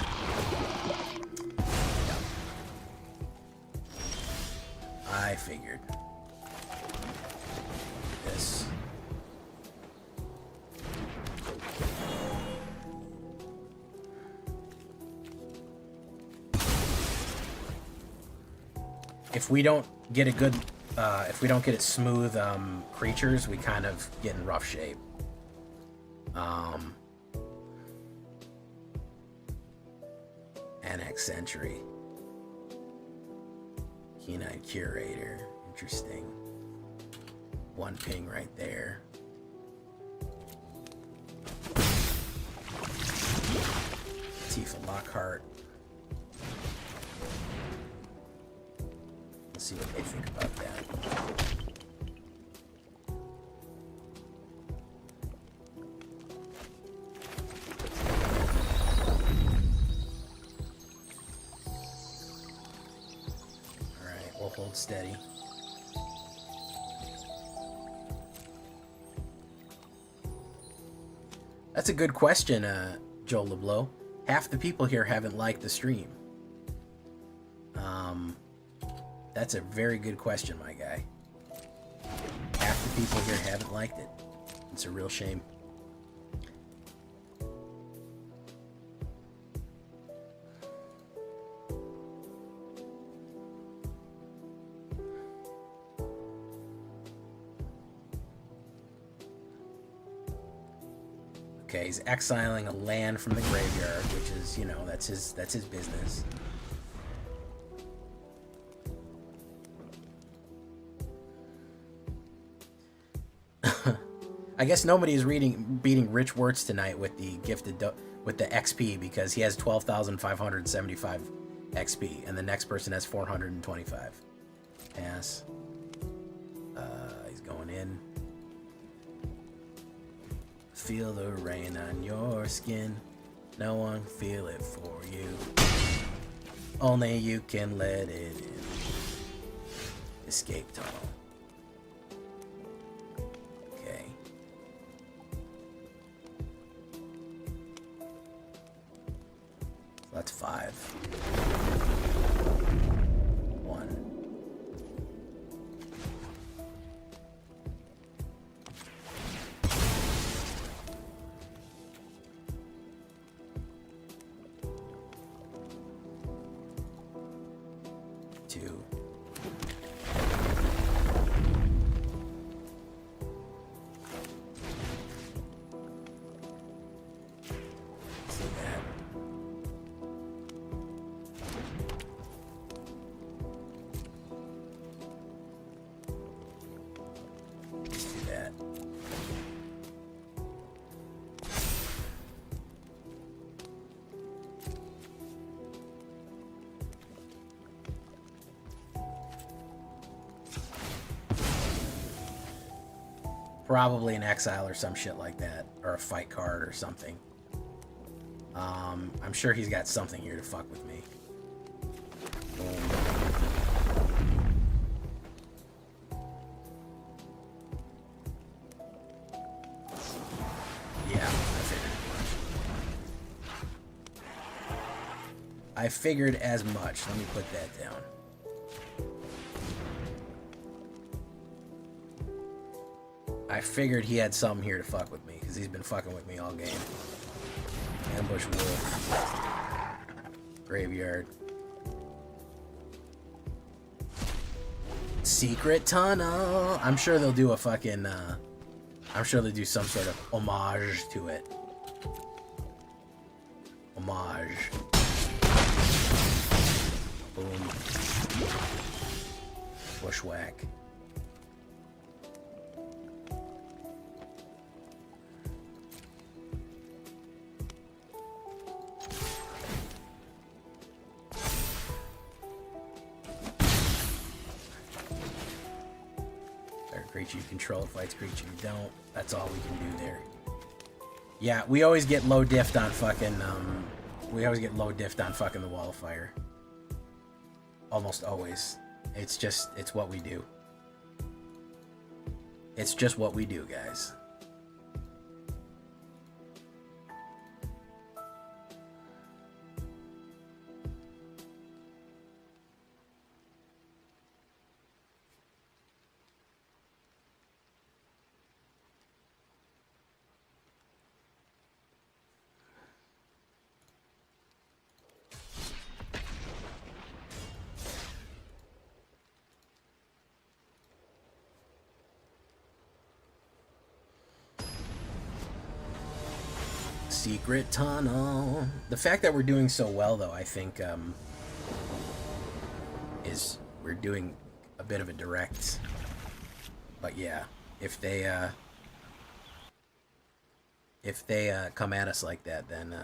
Yeah. I figured. This. If we don't get a good, if we don't get it smooth creatures, we kind of get in rough shape. Annex Sentry. Keen-eyed Curator. Interesting. One ping right there. Tifa Lockhart. Let's see what they think about that. Alright, we'll hold steady. That's a good question, Joel LeBlanc. Half the people here haven't liked the stream. That's a very good question, my guy. Half the people here haven't liked it. It's a real shame. Okay, he's exiling a land from the graveyard, which is, you know, that's his business. I guess nobody is beating Rich Wirtz tonight with the with the XP because he has 12,575 XP and the next person has 425. Pass. He's going in. Feel the rain on your skin. No one feel it for you. Only you can let it in. Escape tunnel. Okay. That's 5. 1. Probably an exile or some shit like that, or a fight card or something. I'm sure he's got something here to fuck with me. Boom. Yeah, I figured as much. Let me put that down. I figured he had something here to fuck with me, because he's been fucking with me all game. Ambush Wolf. Graveyard. Secret Tunnel! I'm sure they'll do a fucking, I'm sure they'll do some sort of homage to it. Homage. Boom. Bushwhack. Creature you control fights creature you don't. That's all we can do there. Yeah, we always get low diffed on fucking We always get low diffed on fucking the Wall of Fire. Almost always. It's what we do. It's just what we do, guys. Secret tunnel. The fact that we're doing so well, though, I think, is we're doing a bit of a direct. But yeah, if they come at us like that, then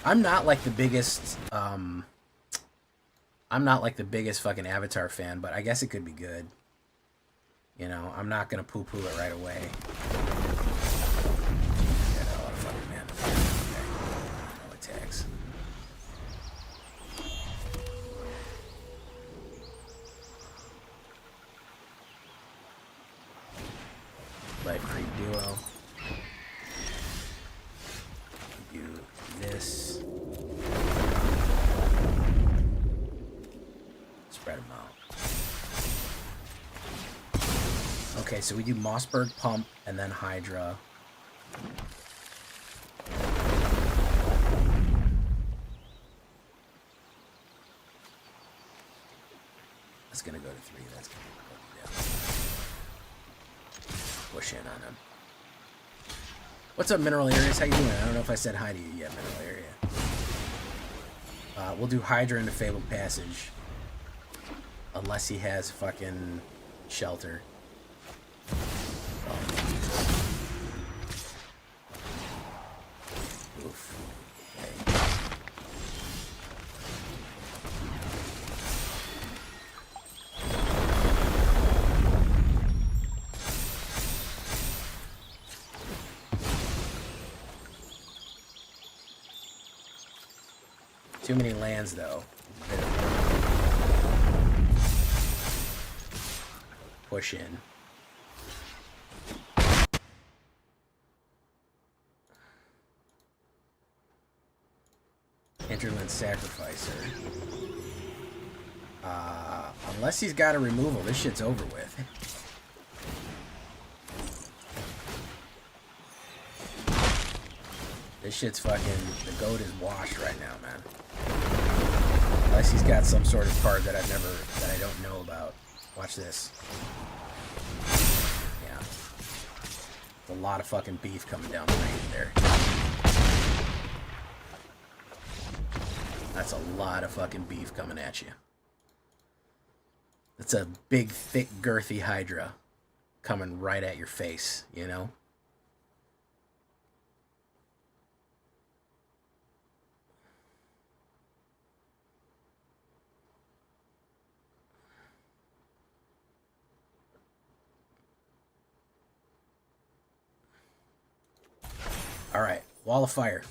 I'm not like the biggest fucking Avatar fan, but I guess it could be good. You know, I'm not gonna poo-poo it right away. Oh, fucking man. Okay. No attacks. Life Creep Duo. Do this. Spread them out. Okay, so we do Mossberg Pump and then Hydra. That's gonna go to 3. That's gonna go down. Push in on him. What's up, Mineral Areas? How you doing? I don't know if I said hi to you yet, Mineral Area. We'll do Hydra into Fabled Passage. Unless he has fucking Shelter. Oof. Okay. Too many lands, though. Push in. Hinterland Sacrificer. Unless he's got a removal, this shit's over with. This shit's fucking... The goat is washed right now, man. Unless he's got some sort of card that I don't know about. Watch this. Yeah. A lot of fucking beef coming down the range there. That's a lot of fucking beef coming at you. That's a big, thick, girthy Hydra coming right at your face, you know? All right, Wall of Fire.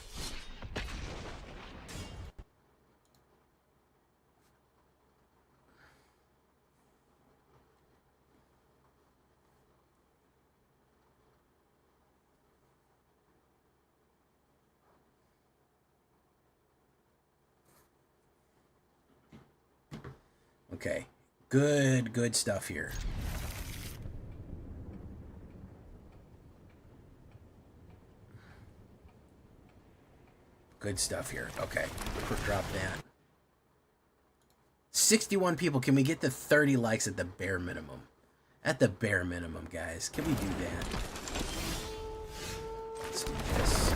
Okay, good stuff here. Good stuff here. Okay, drop that. 61 people. Can we get to 30 likes at the bare minimum? At the bare minimum, guys. Can we do that? Let's do this.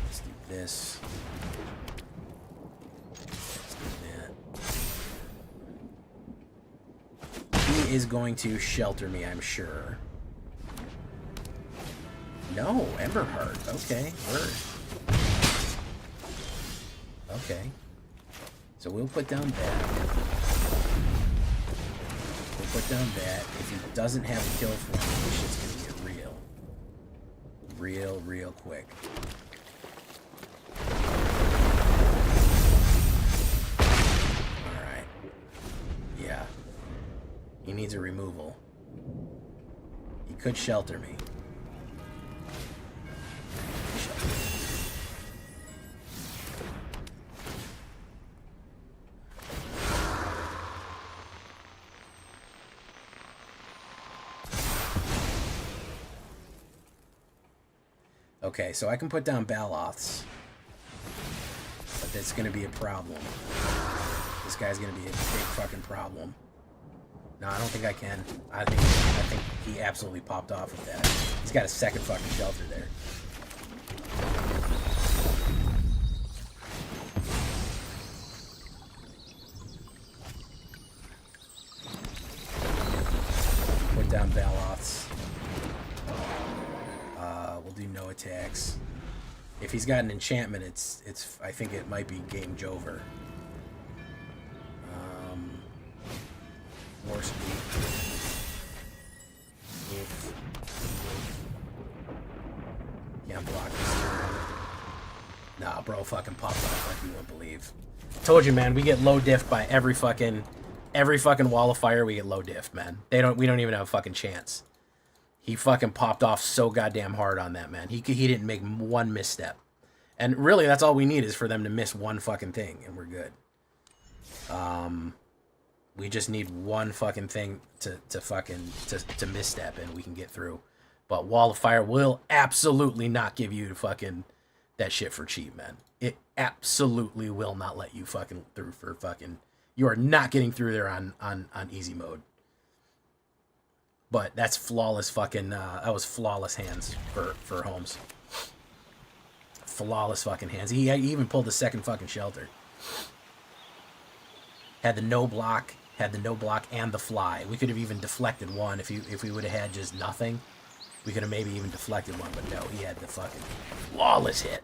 Let's do this. Let's do that. He is going to shelter me, I'm sure. No, Emberheart. Okay, word. Okay. So we'll put down that. Put put down that. If he doesn't have a kill for him, this shit's gonna get real. Real quick. Alright. Yeah. He needs a removal. He could shelter me. Okay, so I can put down Baloths, but that's going to be a problem. This guy's going to be a big fucking problem. No, I don't think I can. I think he absolutely popped off with that. He's got a second fucking shelter there. Put down Baloths. We'll do no attacks. If he's got an enchantment, it's. I think it might be game over. War speed. Can't block this turn. Nah, bro, fucking popped off like you wouldn't believe. Told you, man. We get low diff by every fucking wall of fire. We get low diff, man. We don't even have a fucking chance. He fucking popped off so goddamn hard on that, man. He didn't make one misstep. And really, that's all we need is for them to miss one fucking thing, and we're good. We just need one fucking thing to misstep, and we can get through. But Wall of Fire will absolutely not give you fucking that shit for cheap, man. It absolutely will not let you fucking through for fucking... You are not getting through there on easy mode. But that's flawless fucking... that was flawless hands for Holmes. Flawless fucking hands. He even pulled the second fucking shelter. Had the no block and the fly. We could have even deflected one if we would have had just nothing. We could have maybe even deflected one, but no, he had the fucking flawless hit.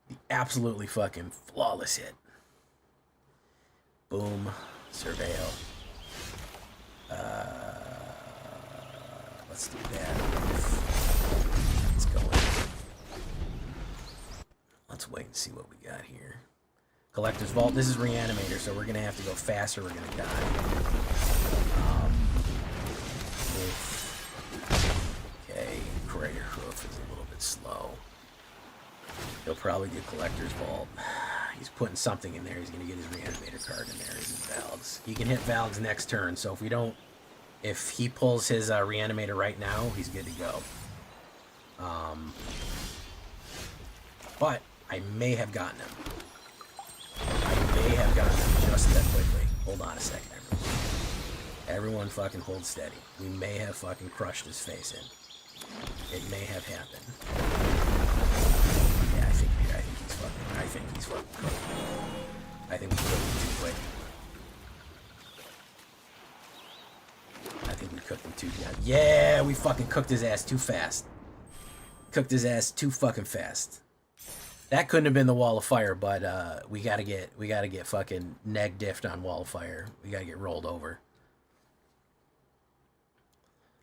The absolutely fucking flawless hit. Boom. Surveil. Let's do that. Let's go in. Let's wait and see what we got here. Collector's Vault. This is Reanimator, so we're going to have to go faster. We're going to die. Okay, Crater Hoof is a little bit slow. He'll probably get Collector's Vault. He's putting something in there. He's going to get his Reanimator card in there. His Valgs. He can hit Valgs next turn, so if he pulls his Reanimator right now, he's good to go. But I may have gotten him. Just that quickly. Hold on a second, everyone. Everyone fucking hold steady. We may have fucking crushed his face in. It may have happened. Yeah, I think he's fucking cooked. I think we cooked him too quick. I think we cooked him too good. Yeah, we fucking cooked his ass too fast. Cooked his ass too fucking fast. That couldn't have been the Wall of Fire, but we gotta get fucking neg diffed on Wall of Fire. We gotta get rolled over.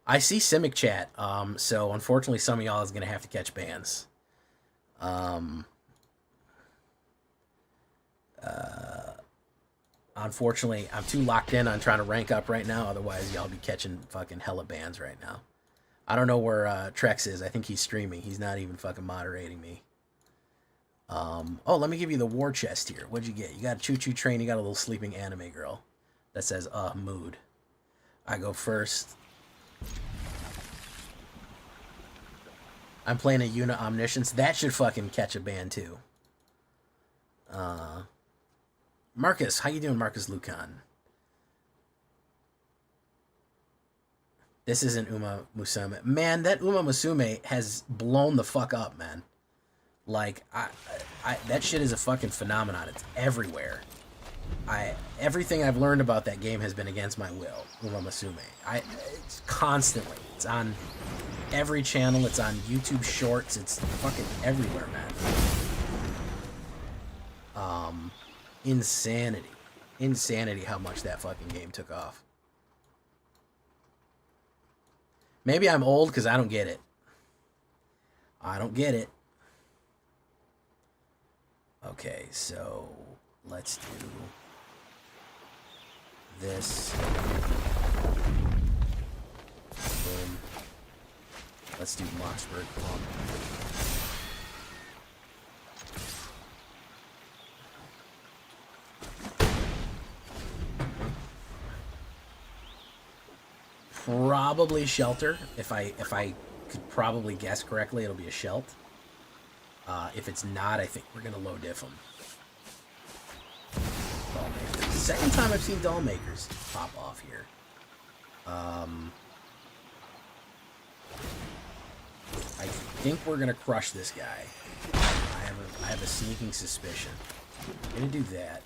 I see Simic chat, so unfortunately some of y'all is gonna have to catch bans. Unfortunately, I'm too locked in on trying to rank up right now. Otherwise, y'all be catching fucking hella bans right now. I don't know where Trex is. I think he's streaming. He's not even fucking moderating me. Oh, let me give you the war chest here. What'd you get? You got a choo-choo train. You got a little sleeping anime girl that says, mood. I go first. I'm playing a Una Omniscience. That should fucking catch a ban, too. Marcus. How you doing, Marcus Lucan? This isn't Uma Musume. Man, that Uma Musume has blown the fuck up, man. Like, that shit is a fucking phenomenon. It's everywhere. Everything I've learned about that game has been against my will. Uma Musume. It's constantly. It's on every channel. It's on YouTube Shorts. It's fucking everywhere, man. Insanity. Insanity how much that fucking game took off. Maybe I'm old because I don't get it. I don't get it. Okay, so let's do this. Boom. Let's do Mossberg Pump. Probably Shelter. If I could probably guess correctly, it'll be a Shelt. If it's not, I think we're gonna low diff them. Dollmakers. Second time I've seen Dollmakers pop off here. I think we're gonna crush this guy. I have a sneaking suspicion. I'm gonna do that.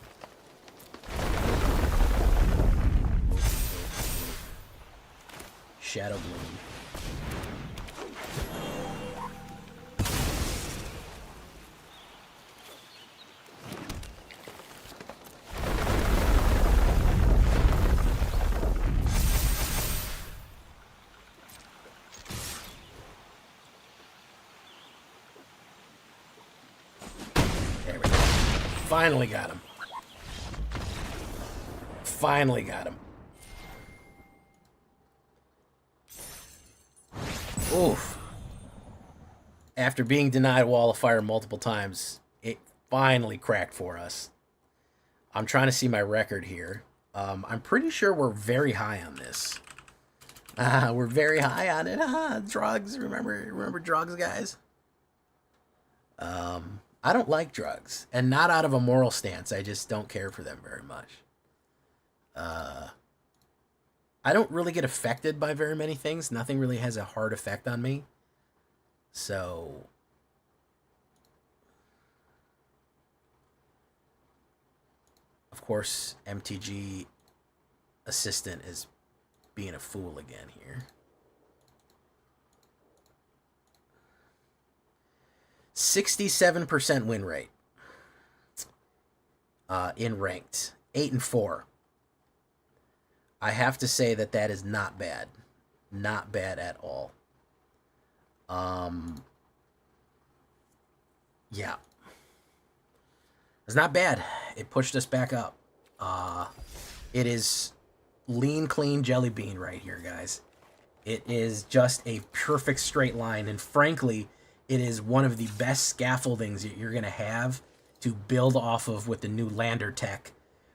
Shadow Bloom. There we go. Finally got him. Finally got him. Oof. After being denied Wall of Fire multiple times, it finally cracked for us. I'm trying to see my record here. I'm pretty sure we're very high on this. We're very high on it. Drugs. Remember drugs, guys? I don't like drugs. And not out of a moral stance. I just don't care for them very much. I don't really get affected by very many things. Nothing really has a hard effect on me. So, of course, MTG assistant is being a fool again here. 67% win rate in ranked. 8-4. I have to say that is not bad. Not bad at all. Yeah. It's not bad. It pushed us back up. It is lean, clean jelly bean right here, guys. It is just a perfect straight line. And frankly, it is one of the best scaffoldings that you're going to have to build off of with the new Lander tech,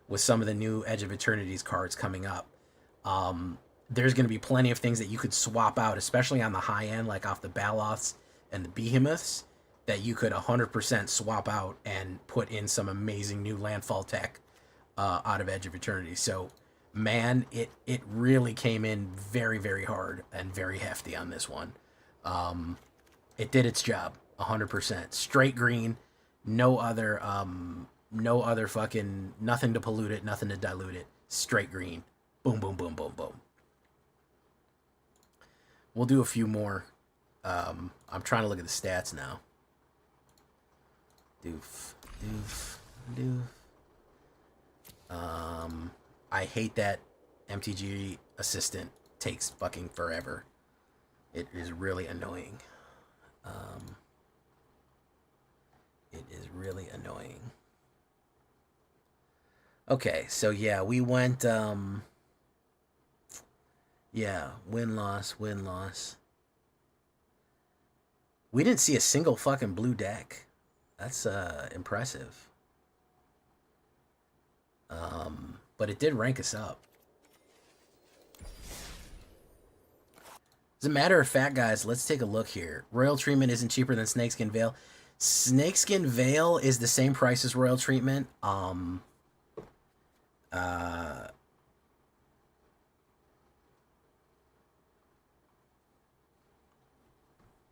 with some of the new Edge of Eternity's cards coming up. There's going to be plenty of things that you could swap out, especially on the high end, like off the Baloths and the Behemoths, that you could 100% swap out and put in some amazing new landfall tech out of Edge of Eternity. So, man, it really came in very, very hard and very hefty on this one. It did its job, 100%. Straight green, no other fucking, nothing to pollute it, nothing to dilute it. Straight green. Boom, boom, boom, boom, boom. We'll do a few more. I'm trying to look at the stats now. Doof, doof, doof. I hate that MTG assistant takes fucking forever. It is really annoying. It is really annoying. Okay, so yeah, we went, yeah, win-loss, win-loss. We didn't see a single fucking blue deck. That's, impressive. But it did rank us up. As a matter of fact, guys, let's take a look here. Royal Treatment isn't cheaper than Snakeskin Veil. Snakeskin Veil is the same price as Royal Treatment.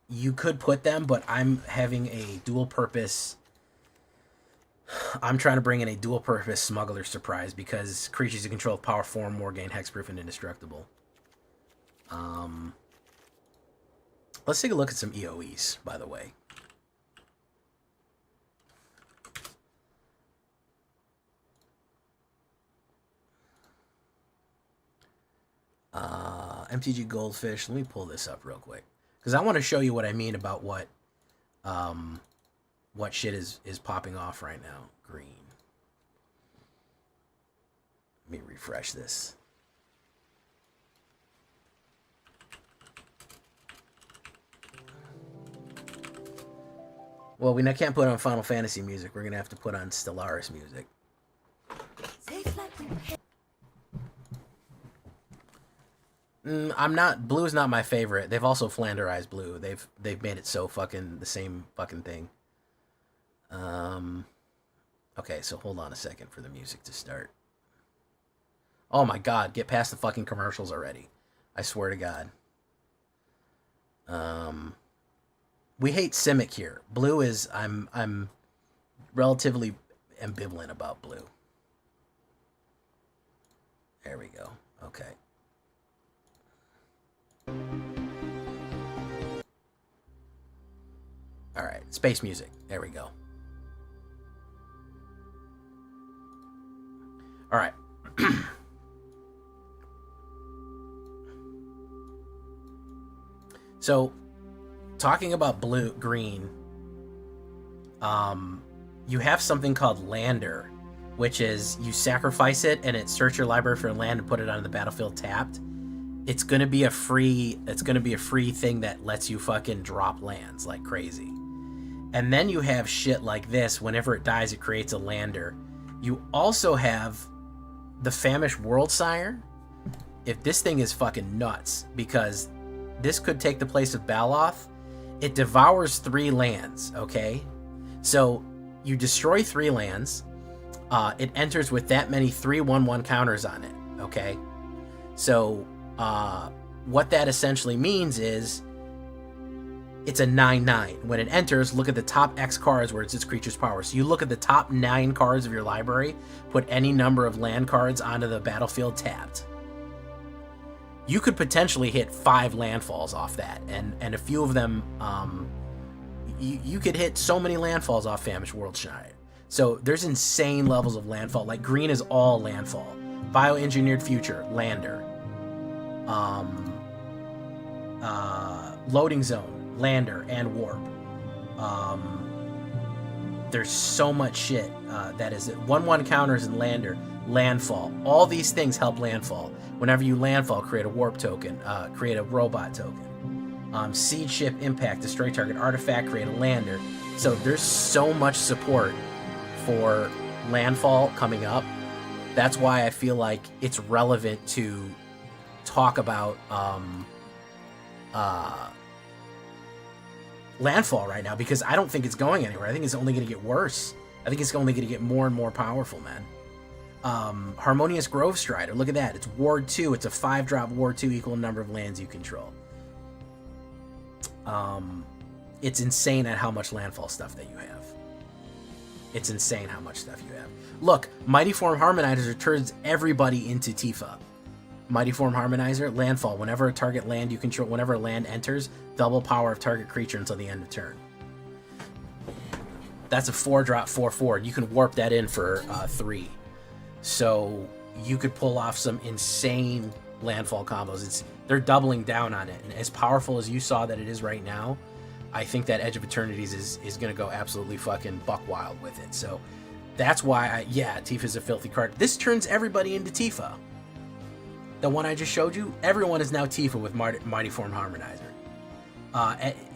You could put them, but I'm having a dual purpose. I'm trying to bring in a dual purpose Smuggler Surprise because creatures you control with power 4 more gain hexproof and indestructible. Let's take a look at some EOEs, by the way. MTG Goldfish. Let me pull this up real quick because I want to show you what I mean about what shit is popping off right now. Green. Let me refresh this. Well, we can't put on Final Fantasy music. We're gonna have to put on Stellaris music. I'm not. Blue is not my favorite. They've also flanderized blue. They've made it so fucking the same fucking thing. Okay, so hold on a second for the music to start. Oh my god, get past the fucking commercials already. I swear to god. We hate Simic here. Blue is I'm relatively ambivalent about blue. There we go. Okay. All right, space music. There we go. All right. So, talking about green, you have something called Lander, which is you sacrifice it and it search your library for a land and put it on the battlefield tapped. It's gonna be a free thing that lets you fucking drop lands like crazy. And then you have shit like this. Whenever it dies, it creates a Lander. You also have the Famished Worldsire. If this thing is fucking nuts, because this could take the place of Baloth. It devours 3 lands, okay? So you destroy 3 lands. It enters with that many 3/1/1 counters on it, okay? So what that essentially means is it's a 9/9. When it enters, look at the top X cards where it's its creature's power. So you look at the top 9 cards of your library, put any number of land cards onto the battlefield tapped. You could potentially hit 5 landfalls off that, and a few of them, you could hit so many landfalls off Famished Worldshire. So there's insane levels of landfall. Like green is all landfall. Bioengineered Future, Lander. Loading Zone, Lander, and Warp. There's so much shit that is 1/1 counters and Lander, landfall. All these things help landfall. Whenever you landfall, create a warp token, create a robot token. Siege ship impact, destroy target artifact, create a lander. So there's so much support for landfall coming up. That's why I feel like it's relevant to talk about landfall right now, because I don't think it's going anywhere. I think it's only going to get worse. I think it's only going to get more and more powerful, man. Harmonious Grove Strider, look at that. It's Ward 2. It's a 5-drop Ward 2, equal number of lands you control. It's insane at how much landfall stuff that you have. It's insane how much stuff you have. Look, Mighty Form Harmonizer turns everybody into Tifa. Mighty Form Harmonizer, landfall. Whenever a target land you control, whenever a land enters, double power of target creature until the end of turn. That's a 4-drop 4/4. You can warp that in for 3. So you could pull off some insane landfall combos. They're doubling down on it, and as powerful as you saw that it is right now, I think that Edge of Eternities is going to go absolutely fucking buck wild with it. So that's why, Tifa's a filthy card. This turns everybody into Tifa. The one I just showed you, everyone is now Tifa with Mighty Form Harmonizer.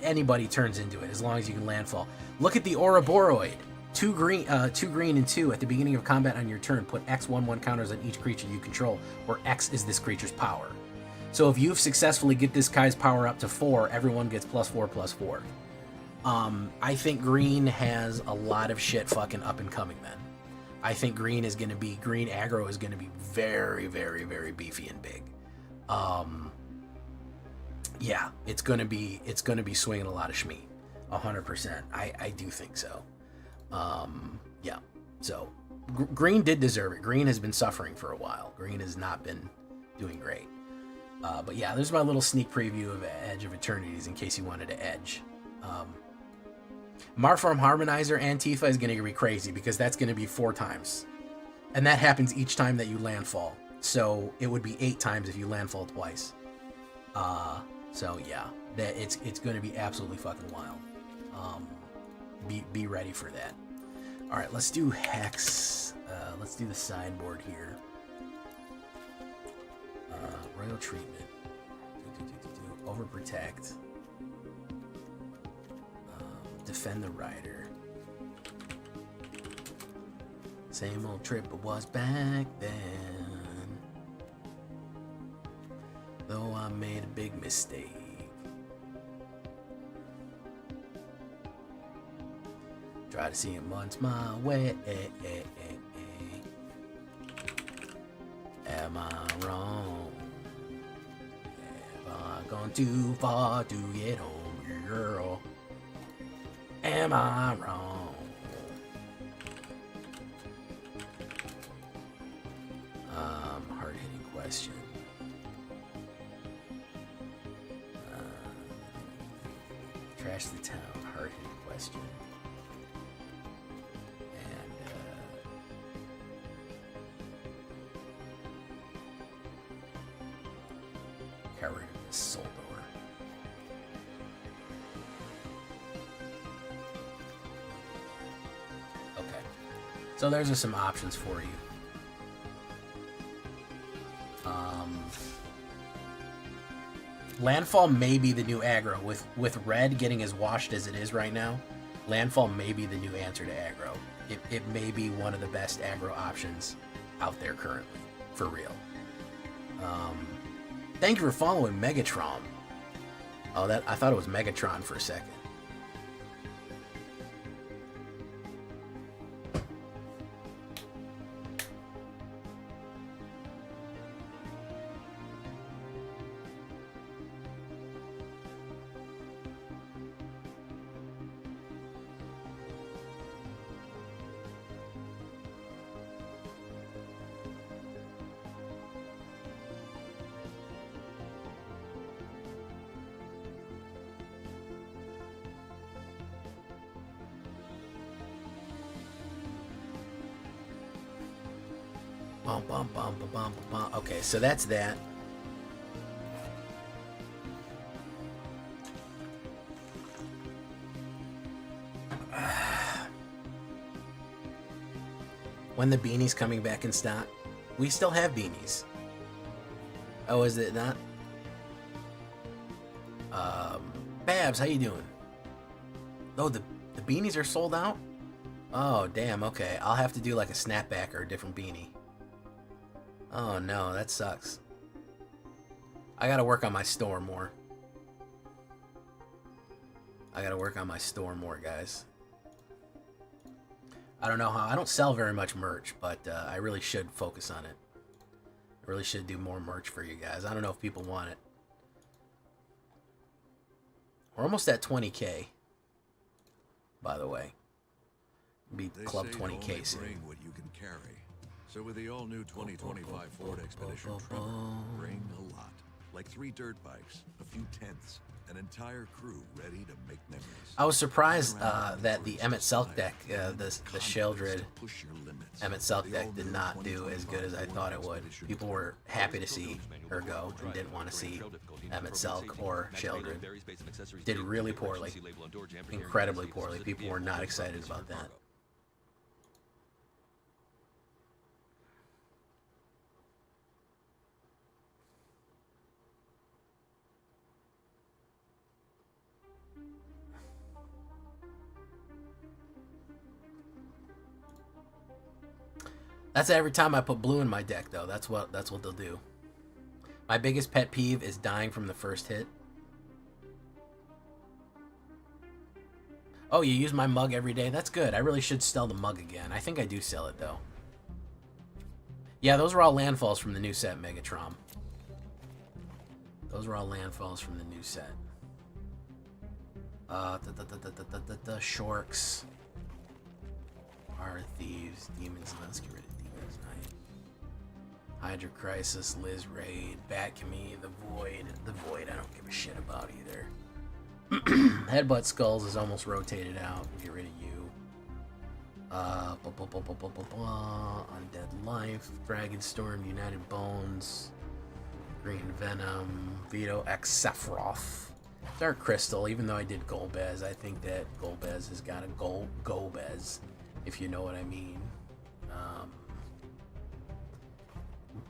Anybody turns into it as long as you can landfall. Look at the Ouroboros. 2 green and 2 at the beginning of combat on your turn. Put X 1/1 counters on each creature you control, where X is this creature's power. So if you've successfully get this guy's power up to 4, everyone gets +4/+4. I think green has a lot of shit fucking up and coming, man. I think green aggro is gonna be very, very, very beefy and big. Yeah, it's gonna be swinging a lot of shmeat, 100%. I do think so. Yeah, so green did deserve it. Green has been suffering for a while. Green has not been doing great. But yeah, there's my little sneak preview of Edge of Eternities in case you wanted to edge. Marform Harmonizer Antifa is going to be crazy because that's going to be 4 times. And that happens each time that you landfall. So it would be 8 times if you landfall twice. So yeah, that it's going to be absolutely fucking wild. Be ready for that. All right, let's do Hex. Let's do the sideboard here. Royal Treatment. Overprotect. Defend the Rider. Same old trip it was back then. Though I made a big mistake. Try to see it once my way. Am I wrong? Have I gone too far to get home, girl? Am I wrong? Hard-hitting question. Trash the town. Hard-hitting question. Got rid of this soul door. Okay. So there's some options for you. Landfall may be the new aggro. With red getting as washed as it is right now, Landfall may be the new answer to aggro. It may be one of the best aggro options out there currently. For real. Thank you for following Megatron. Oh, I thought it was Megatron for a second. Okay, so that's that. When the beanie's coming back in stock? We still have beanies. Oh, is it not? Babs, how you doing? Oh, the beanies are sold out? Oh, damn, okay. I'll have to do like a snapback or a different beanie. Oh no, that sucks. I gotta work on my store more. Guys. I don't know how. I don't sell very much merch, but I really should focus on it. I really should do more merch for you guys. I don't know if people want it. We're almost at 20K, by the way. Be Club 20K soon. What you can carry. So with the all-new 2025 Ford Expedition Tremor, bring a lot. Like 3 dirt bikes, a few tents, an entire crew ready to make memories. I was surprised that the Emmett Selk deck, the Sheldred Emmett Selk deck did not do as good as I thought it would. People were happy to see her go and didn't want to see Emmett Selk or Sheldred. Did really poorly. Incredibly poorly. People were not excited about that. That's every time I put blue in my deck, though. That's what they'll do. My biggest pet peeve is dying from the first hit. Oh, you use my mug every day? That's good. I really should sell the mug again. I think I do sell it, though. Yeah, those were all landfalls from the new set, Megatron. Those were all landfalls from the new set. Shorks. Are thieves. Demons. Let's get rid of Demons Knight. Hydra Crisis. Liz Raid. Bat-Kami. The Void. The Void I don't give a shit about either. Headbutt Skulls is almost rotated out. Get rid of you. Undead Life. Dragonstorm. United Bones. Green Venom, Vito X Sephiroth. Dark Crystal, even though I did Golbez, I think that Golbez has got a Golbez, if you know what I mean.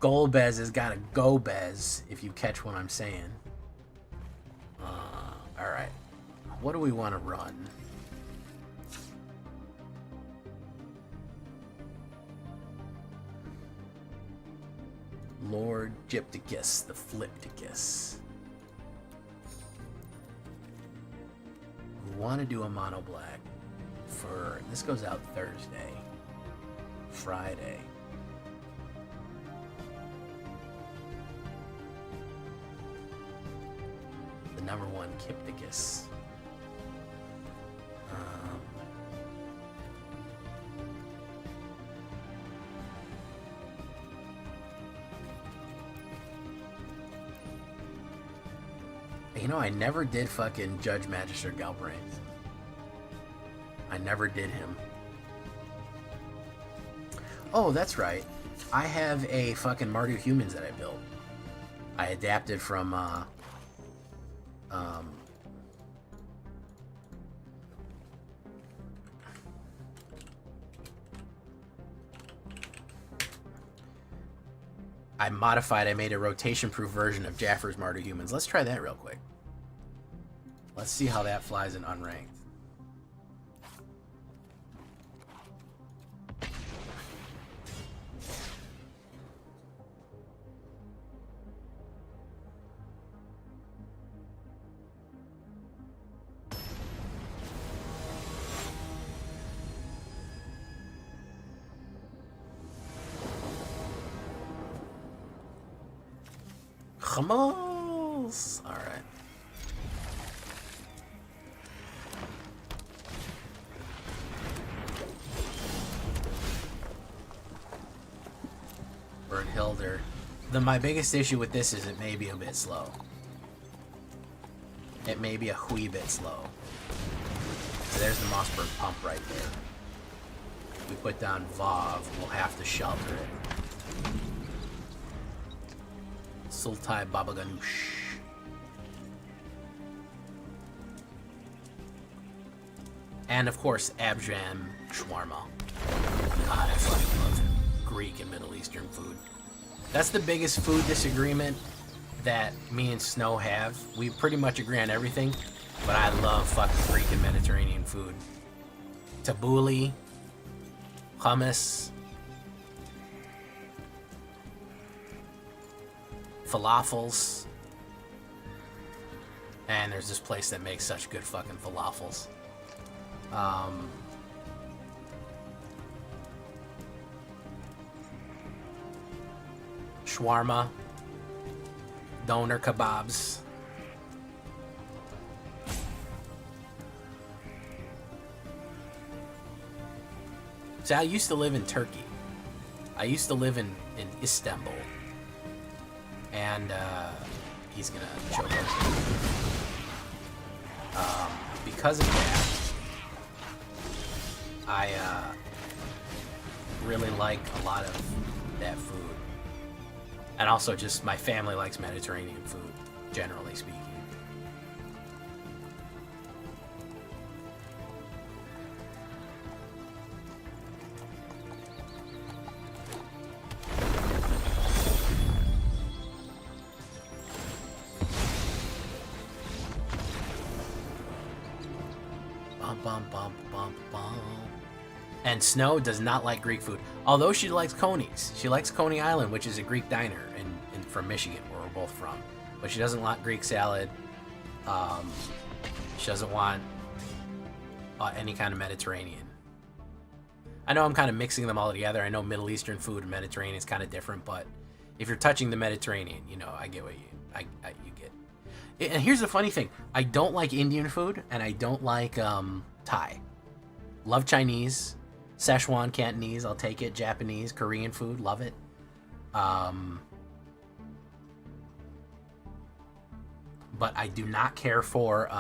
Golbez has got a Gobez, if you catch what I'm saying. Alright. What do we want to run? Lord Gypticus, the Flipticus. We want to do a mono black for, this goes out Thursday, Friday. The number one Gypticus. You know, I never did fucking Judge Magister Galbraith. I never did him. Oh, that's right. I have a fucking Mardu Humans that I built. I adapted from, I modified, I made a rotation-proof version of Jaffer's Mardu Humans. Let's try that real quick. Let's see how that flies in unranked. Vamos! Alright. Hilder. My biggest issue with this is it may be a bit slow. It may be a wee bit slow. So there's the Mossberg pump right there. If we put down Vav, we'll have to shelter it. Sultai Baba Ganoush. And of course, Abjam Shawarma. God, I fucking love Greek and Middle Eastern food. That's the biggest food disagreement that me and Snow have. We pretty much agree on everything, but I love fucking Greek and Mediterranean food. Tabbouleh, hummus, falafels, and there's this place that makes such good fucking falafels. Shawarma, doner kebabs. See, I used to live in Turkey. I used to live in Istanbul. And he's gonna choke us. Because of that, I really like a lot of that food. And also just my family likes Mediterranean food, generally speaking. And Snow does not like Greek food, although she likes Coney's. She likes Coney Island, which is a Greek diner from Michigan, where we're both from. But she doesn't like Greek salad. She doesn't want any kind of Mediterranean. I know I'm kind of mixing them all together. I know Middle Eastern food and Mediterranean is kind of different, but if you're touching the Mediterranean, you know, I get what you get. And here's the funny thing: I don't like Indian food, and I don't like Thai. Love Chinese, Szechuan, Cantonese, I'll take it. Japanese, Korean food, love it. But I do not care for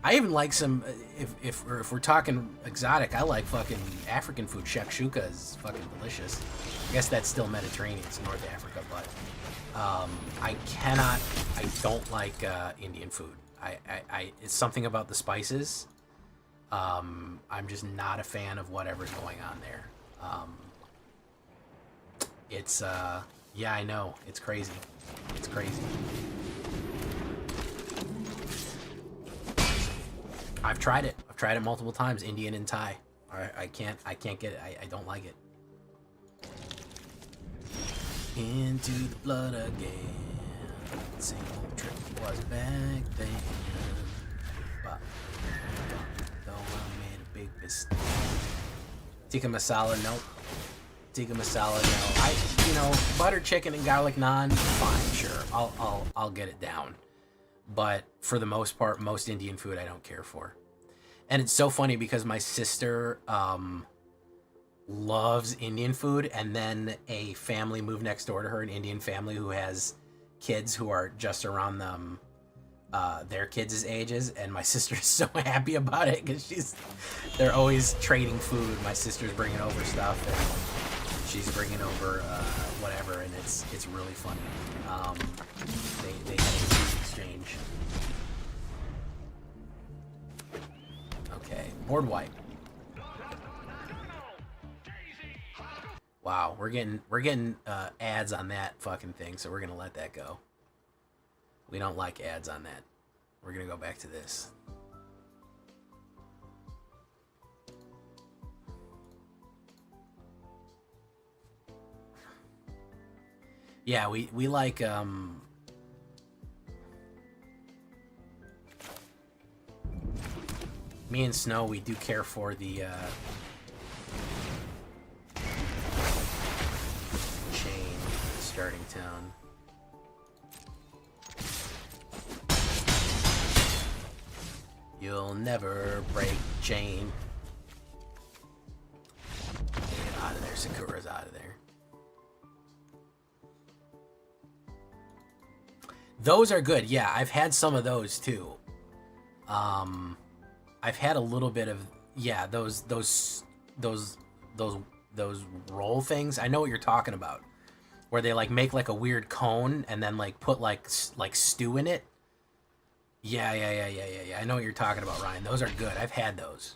I even like some, if we're talking exotic, I like fucking African food. Shakshuka is fucking delicious. I guess that's still Mediterranean, it's North Africa, but I don't like Indian food. It's something about the spices. I'm just not a fan of whatever's going on there. Yeah, I know, it's crazy. It's crazy. I've tried it. I've tried it multiple times, Indian and Thai. I can't get it. I don't like it. Into the blood again. Same old trick was back then. But though I made a big mistake. Tikka masala, nope. Tikka masala, no. Butter chicken and garlic naan, fine, sure. I'll get it down. But for the most part, most Indian food I don't care for. And it's so funny because my sister loves Indian food, and then a family moved next door to her, an Indian family who has kids who are just around them, their kids' ages, and my sister's so happy about it because they're always trading food. My sister's bringing over stuff, and she's bringing over whatever, and it's really funny. They have a food exchange. Okay, board wipe. Wow, we're getting ads on that fucking thing, so we're gonna let that go. We don't like ads on that. We're gonna go back to this. Yeah, we like me and Snow, we do care for the chain starting town. You'll never break chain. Get out of there, Sakura's out of there. Those are good. Yeah, I've had some of those too. I've had a little bit of, yeah, those roll things. I know what you're talking about, where they like make like a weird cone and then like put like stew in it. Yeah. I know what you're talking about, Ryan. Those are good. I've had those.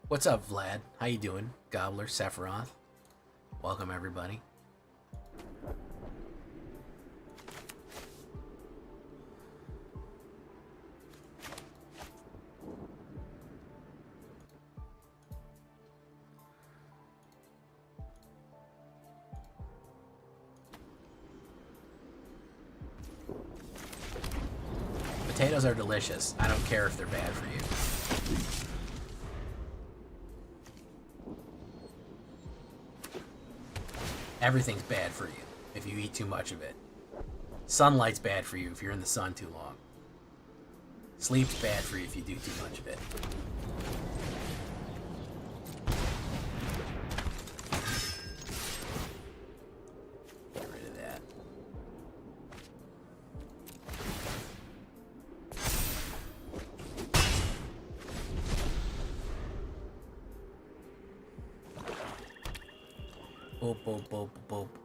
What's up, Vlad? How you doing? Gobbler, Sephiroth. Welcome, everybody. Potatoes are delicious. I don't care if they're bad for you. Everything's bad for you if you eat too much of it. Sunlight's bad for you if you're in the sun too long. Sleep's bad for you if you do too much of it. Get rid of that.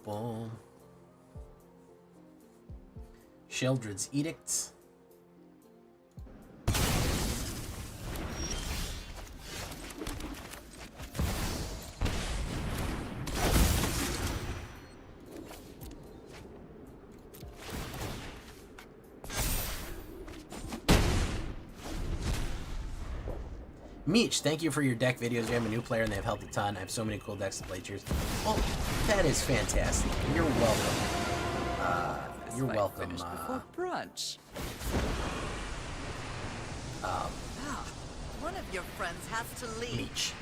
Boom. Sheldred's Edict. Meech, thank you for your deck videos. I'm a new player and they've helped a ton. I have so many cool decks to play. Cheers. Oh, that is fantastic. You're welcome. You're welcome. Before brunch. One of your friends has to leave. Meech.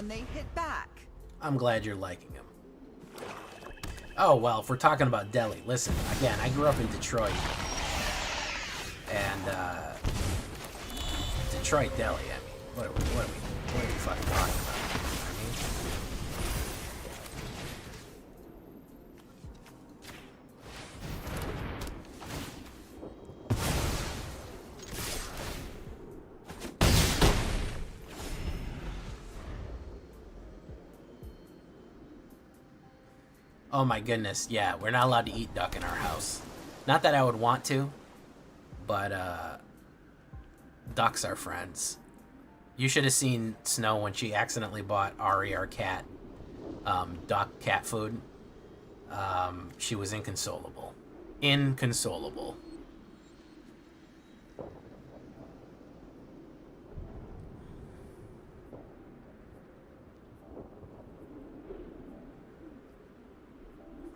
when they hit back. I'm glad you're liking him. Oh, well, if we're talking about deli, listen, again, I grew up in Detroit. And, Detroit deli, I mean, what are we fucking talking about? Oh my goodness, yeah, we're not allowed to eat duck in our house. Not that I would want to, but ducks are friends. You should have seen Snow when she accidentally bought Ari, our cat, duck cat food. She was inconsolable. Inconsolable.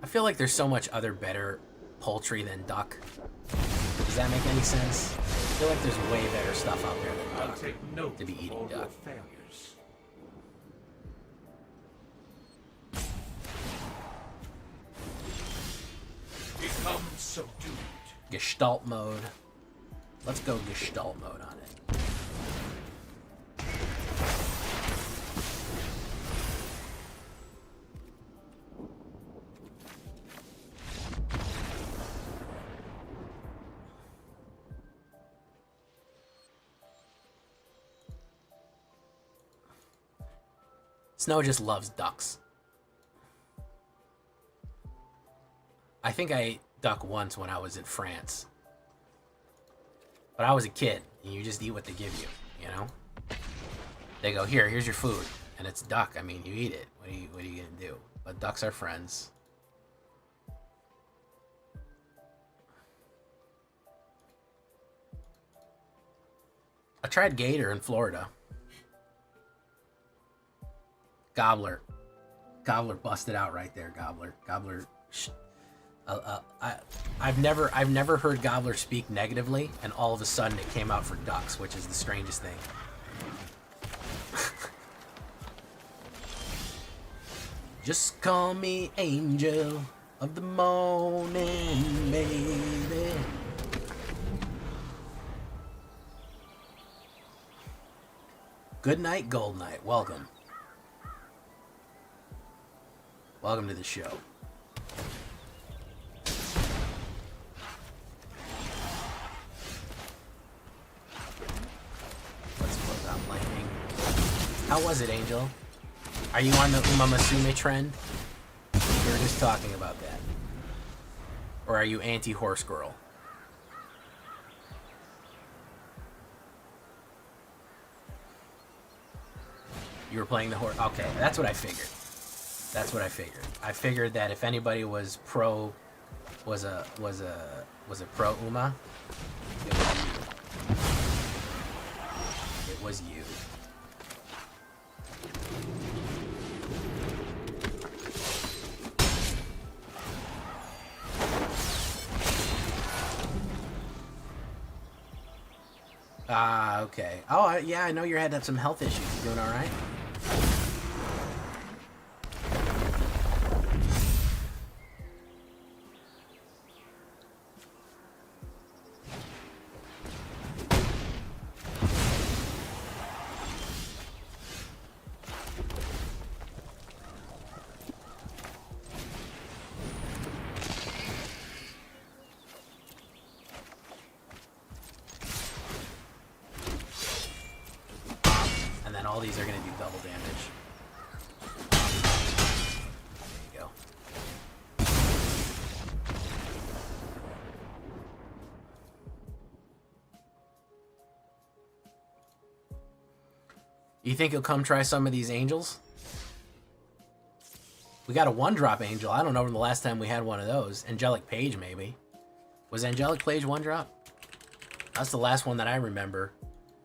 I feel like there's so much other better poultry than duck. Does that make any sense? I feel like there's way better stuff out there than duck to be eating duck. Become subdued. Gestalt mode. Let's go Gestalt mode on it. Snow just loves ducks. I think I ate duck once when I was in France. But I was a kid, and you just eat what they give you, you know? They go, here's your food. And it's duck. I mean, you eat it. What are you gonna do? But ducks are friends. I tried gator in Florida. Gobbler busted out right there. Gobbler. I've never heard Gobbler speak negatively, and all of a sudden it came out for ducks, which is the strangest thing. Just call me angel of the morning, baby. Good night, Gold Knight. Welcome. Welcome to the show. Let's close out lightning. How was it, Angel? Are you on the Uma Musume trend? We were just talking about that. Or are you anti-horse girl? You were playing the horse. Okay, that's what I figured. That's what I figured. I figured that if anybody was pro, was a pro Uma, it was you. Ah, okay. Oh, yeah, I know you had some health issues. You doing all right? All these are going to do double damage. There you go. You think he'll come try some of these angels? We got a one-drop angel. I don't know when the last time we had one of those. Angelic Page, maybe. Was Angelic Page one-drop? That's the last one that I remember.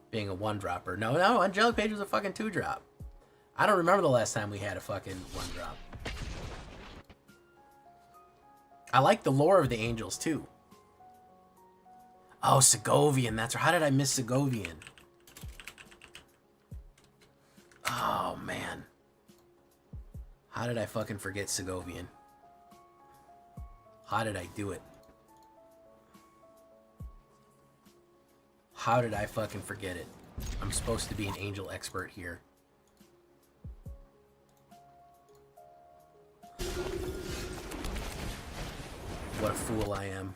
Being a one-dropper. No, Angelic Page was a fucking two-drop. I don't remember the last time we had a fucking one-drop. I like the lore of the angels, too. Oh, Segovian. That's right. How did I miss Segovian? Oh, man. How did I fucking forget Segovian? How did I do it? How did I fucking forget it? I'm supposed to be an angel expert here. What a fool I am.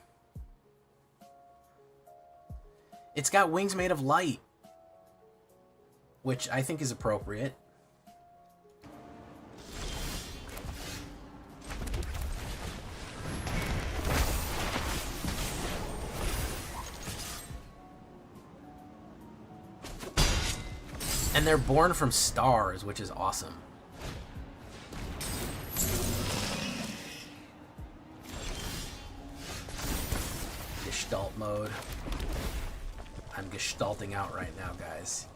It's got wings made of light, which I think is appropriate. And they're born from stars, which is awesome. Gestalt mode. I'm gestalting out right now, guys.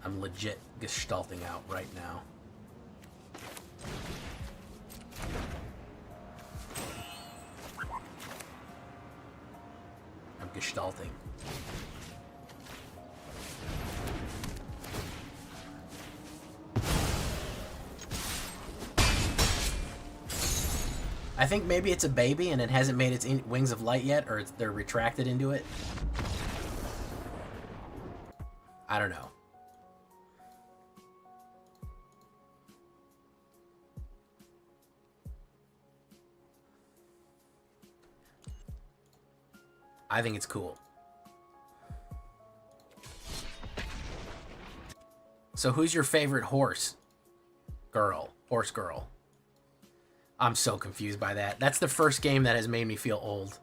I'm legit gestalting out right now. I'm gestalting. I think maybe it's a baby and it hasn't made its wings of light yet, or they're retracted into it. I don't know. I think it's cool. So who's your favorite horse? Girl. Horse girl. I'm so confused by that. That's the first game that has made me feel old.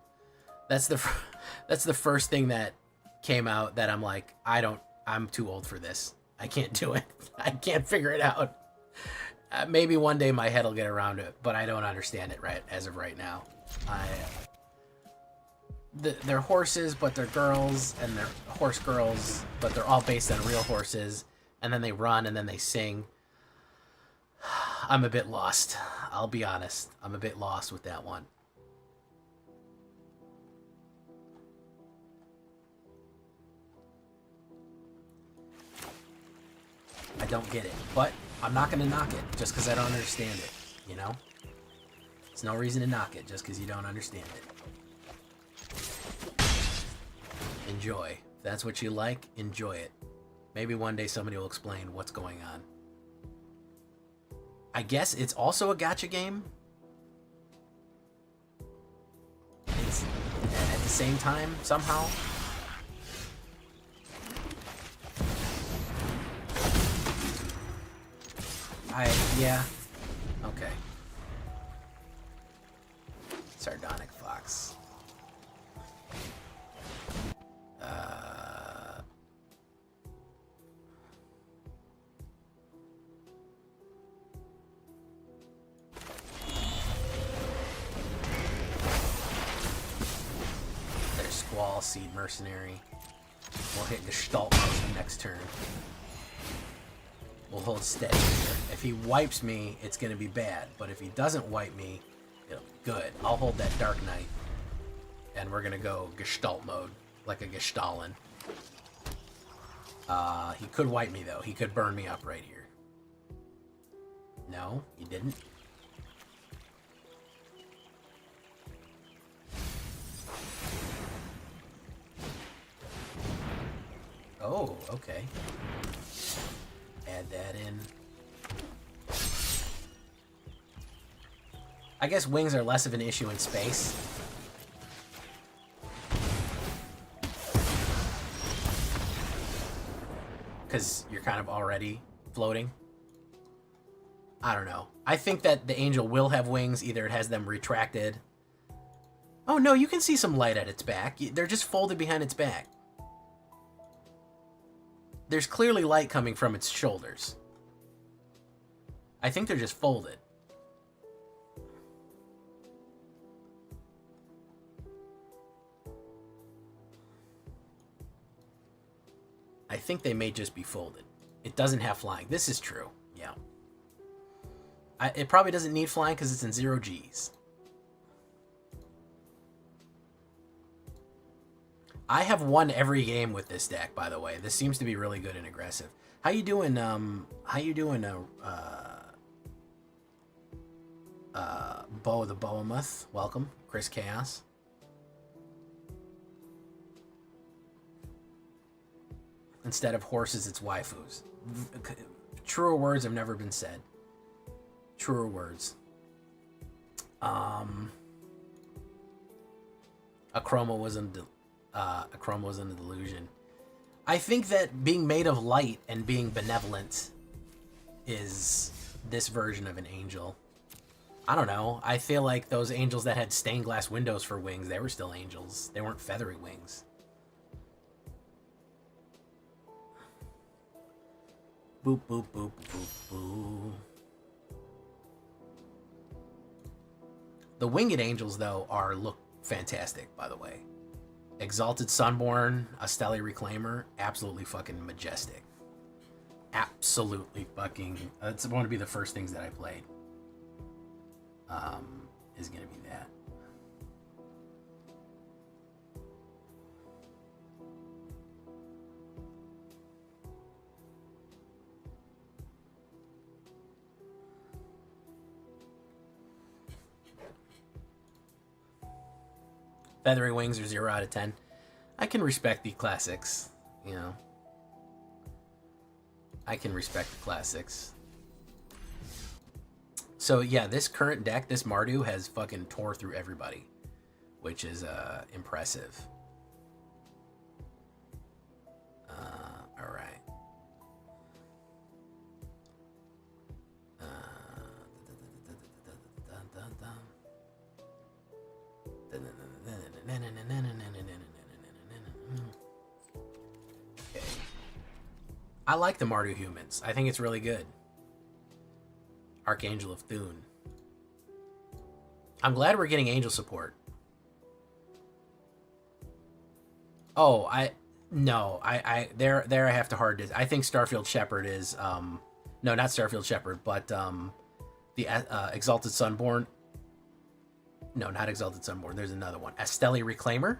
That's the first thing that came out that I'm like, I'm too old for this. I can't do it. I can't figure it out. Maybe one day my head will get around it, but I don't understand it right as of right now. They're horses, but they're girls, and they're horse girls, but they're all based on real horses, and then they run, and then they sing. I'm a bit lost. I'll be honest. I'm a bit lost with that one. I don't get it, but I'm not going to knock it just because I don't understand it, you know? There's no reason to knock it just because you don't understand it. Enjoy. If that's what you like, enjoy it. Maybe one day somebody will explain what's going on. I guess it's also a gacha game. It's at the same time, somehow. Yeah. Okay. Sardonic Fox. There's Squall, Seed Mercenary. We'll hit Gestalt mode next turn. We'll hold steady here. If he wipes me, it's going to be bad. But if he doesn't wipe me, it'll be good. I'll hold that Dark Knight. And we're going to go Gestalt mode, like a Gestalin. He could wipe me, though. He could burn me up right here. No, he didn't. Oh, okay. Add that in. I guess wings are less of an issue in space. Because you're kind of already floating. I don't know. I think that the angel will have wings. Either it has them retracted. Oh no, you can see some light at its back. They're just folded behind its back. There's clearly light coming from its shoulders. I think they're just folded. I think they may just be folded. It doesn't have flying. This is true. Yeah. It probably doesn't need flying because it's in 0 Gs. I have won every game with this deck, by the way. This seems to be really good and aggressive. How you doing, Bo the Boamuth, welcome. Chris Chaos. Instead of horses, it's waifus. Truer words have never been said. Truer words. A chroma was a delusion. I think that being made of light and being benevolent is this version of an angel. I don't know. I feel like those angels that had stained glass windows for wings, they were still angels. They weren't feathery wings. Boop, boop, boop, boop, boop. The winged angels, though, look fantastic, by the way. Exalted Sunborn, a Stelly Reclaimer, absolutely fucking majestic. Absolutely fucking... It's going to be the first things that I played. Is going to be that. Feathery wings are 0 out of 10. I can respect the classics, you know. I can respect the classics. So yeah, this current deck, this Mardu, has fucking tore through everybody, which is impressive. All right. Okay. I like the Mardu humans. I think it's really good. Archangel of Thune. I'm glad we're getting angel support. Oh, there I have to hard disk. I think Starfield Shepherd is no, not Starfield Shepherd, but the Exalted Sunborn. No, not Exalted Sunborn. There's another one. Stelly Reclaimer.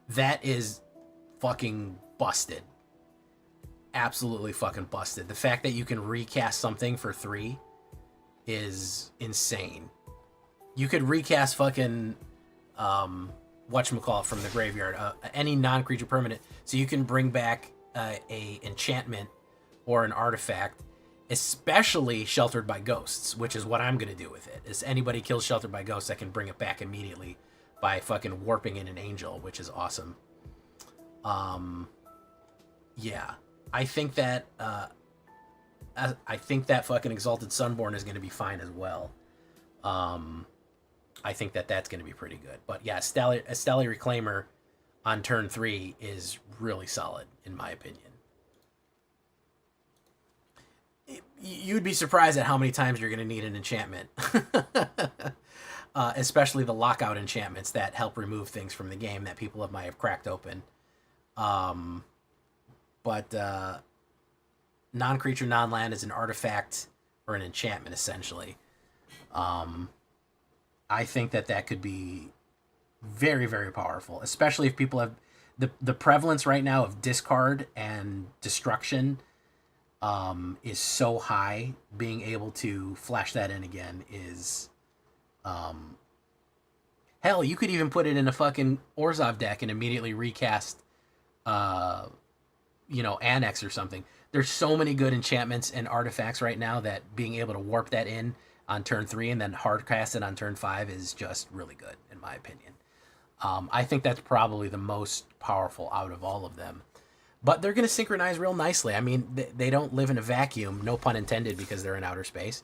That is fucking busted. Absolutely fucking busted. The fact that you can recast something for 3 is insane. You could recast fucking whatchamacallit from the graveyard, any non-creature permanent, so you can bring back a enchantment or an artifact, especially Sheltered by Ghosts, which is what I'm gonna do with it. Is anybody kills Sheltered by Ghosts, I can bring it back immediately by fucking warping in an angel, which is awesome. Yeah. I think that fucking Exalted Sunborn is going to be fine as well. I think that that's going to be pretty good. But yeah, Stelly Reclaimer on turn 3 is really solid, in my opinion. You'd be surprised at how many times you're going to need an enchantment. Especially the lockout enchantments that help remove things from the game that people might have cracked open. But non-creature, non-land is an artifact or an enchantment, essentially. I think that could be very, very powerful, especially if people have... The prevalence right now of discard and destruction is so high. Being able to flash that in again is... hell, you could even put it in a fucking Orzhov deck and immediately recast... Annex or something. There's so many good enchantments and artifacts right now that being able to warp that in on turn 3 and then hardcast it on turn 5 is just really good, in my opinion. I think that's probably the most powerful out of all of them. But they're going to synchronize real nicely. I mean, they don't live in a vacuum, no pun intended, because they're in outer space.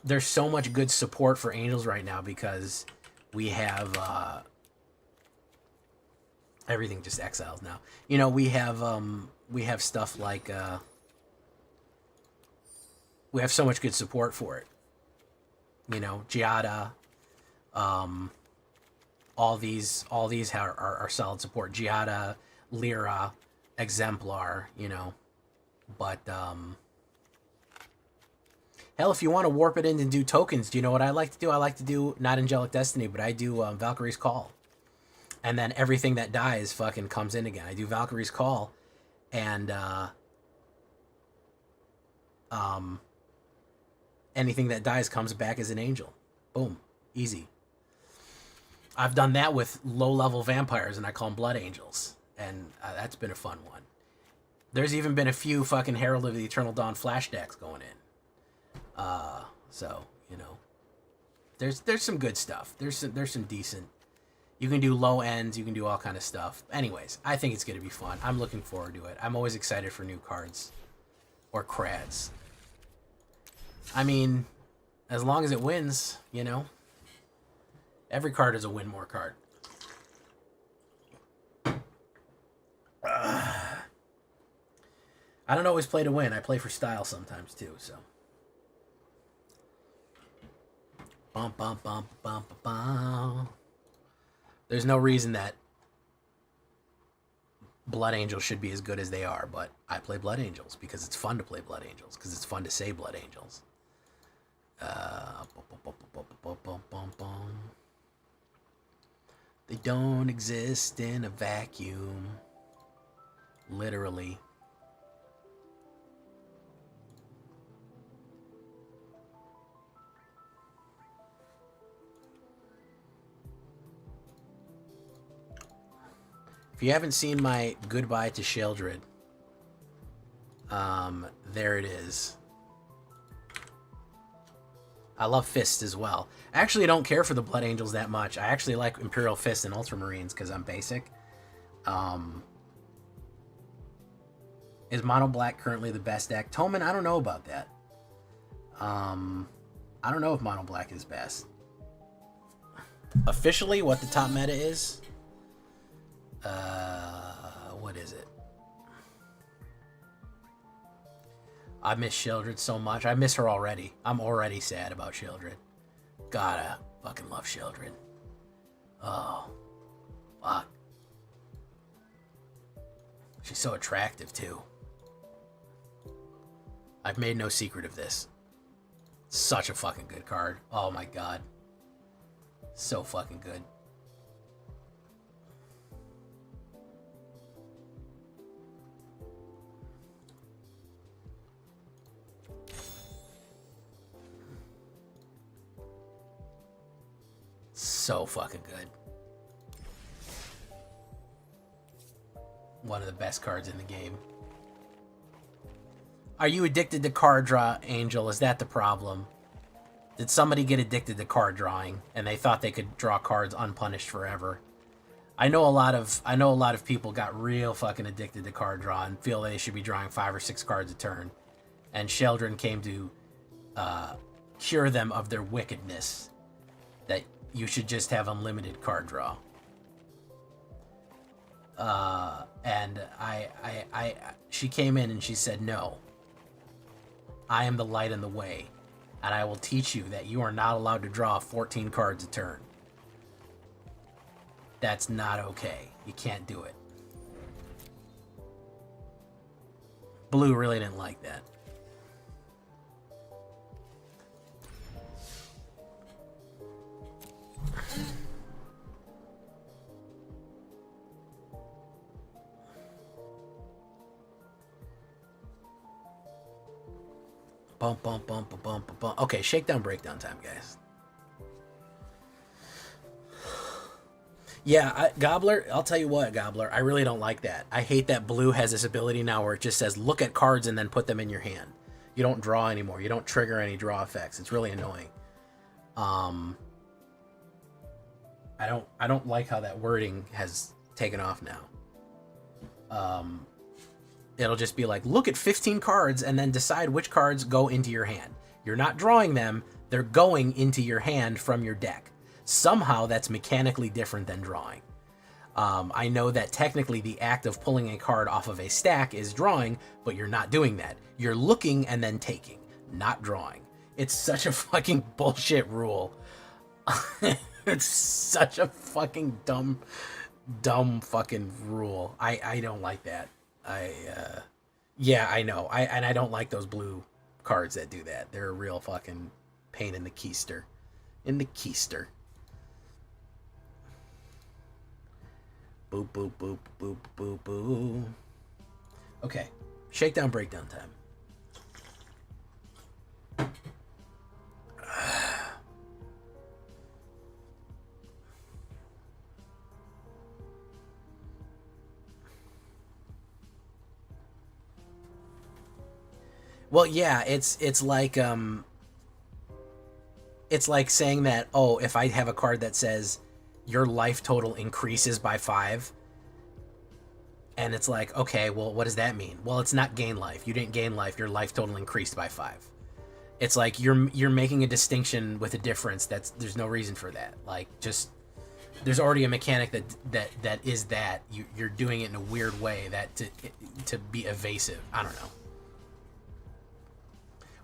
There's so much good support for angels right now because we have... everything just exiles now. We have stuff like we have so much good support for it. Giada, all these are solid support. Giada, Lyra, Exemplar, but hell, if you want to warp it in and do tokens, do you know what I like to do? I like to do not Angelic Destiny, but I do Valkyrie's Call. And then everything that dies fucking comes in again. I do Valkyrie's Call, and anything that dies comes back as an angel. Boom. Easy. I've done that with low-level vampires, and I call them blood angels. And that's been a fun one. There's even been a few fucking Herald of the Eternal Dawn flash decks going in. So, you know. There's some good stuff. There's some decent... You can do low ends. You can do all kind of stuff. Anyways, I think it's going to be fun. I'm looking forward to it. I'm always excited for new cards. Or crads. I mean, as long as it wins, you know. Every card is a win more card. I don't always play to win. I play for style sometimes too, so. Bum, bum, bum, bum, bum, bum. There's no reason that Blood Angels should be as good as they are, but I play Blood Angels because it's fun to play Blood Angels, because it's fun to say Blood Angels. They don't exist in a vacuum. Literally. If you haven't seen my Goodbye to Sheldred, there it is. I love Fist as well. I actually don't care for the Blood Angels that much. I actually like Imperial Fist and Ultramarines because I'm basic. Is Mono Black currently the best deck? Toman, I don't know about that. I don't know if Mono Black is best. Officially, what the top meta is? What is it? I miss Sheldred so much. I miss her already. I'm already sad about Sheldred. God, I fucking love Sheldred. Oh, fuck. She's so attractive, too. I've made no secret of this. Such a fucking good card. Oh my god. So fucking good. So fucking good. One of the best cards in the game. Are you addicted to card draw, Angel? Is that the problem? Did somebody get addicted to card drawing and they thought they could draw cards unpunished forever? I know a lot of people got real fucking addicted to card draw and feel they should be drawing 5 or 6 cards a turn. And Sheldred came to cure them of their wickedness. That you should just have unlimited card draw. And she came in and she said, no, I am the light in the way, and I will teach you that you are not allowed to draw 14 cards a turn. That's not okay. You can't do it. Blue really didn't like that. Bump, bump, bump, bump, bump, bump. Okay, shakedown, breakdown time, guys. Yeah, Gobbler, I'll tell you what, Gobbler, I really don't like that. I hate that blue has this ability now where it just says, look at cards and then put them in your hand. You don't draw anymore. You don't trigger any draw effects. It's really annoying. I don't like how that wording has taken off now. It'll just be like, look at 15 cards and then decide which cards go into your hand. You're not drawing them. They're going into your hand from your deck. Somehow that's mechanically different than drawing. I know that technically the act of pulling a card off of a stack is drawing, but you're not doing that. You're looking and then taking, not drawing. It's such a fucking bullshit rule. It's such a fucking dumb fucking rule. I don't like that. Yeah, I know. I don't like those blue cards that do that. They're a real fucking pain in the keister. In the keister. Boop, boop, boop, boop, boop, boop. Okay. Shakedown, breakdown time. Well, yeah, it's like saying that, oh, if I have a card that says your life total increases by 5, and it's like, okay, well, what does that mean? Well, it's not gain life. You didn't gain life. Your life total increased by 5. It's like you're making a distinction with a difference. There's no reason for that. Like, just there's already a mechanic that is that you're doing it in a weird way that to be evasive. I don't know.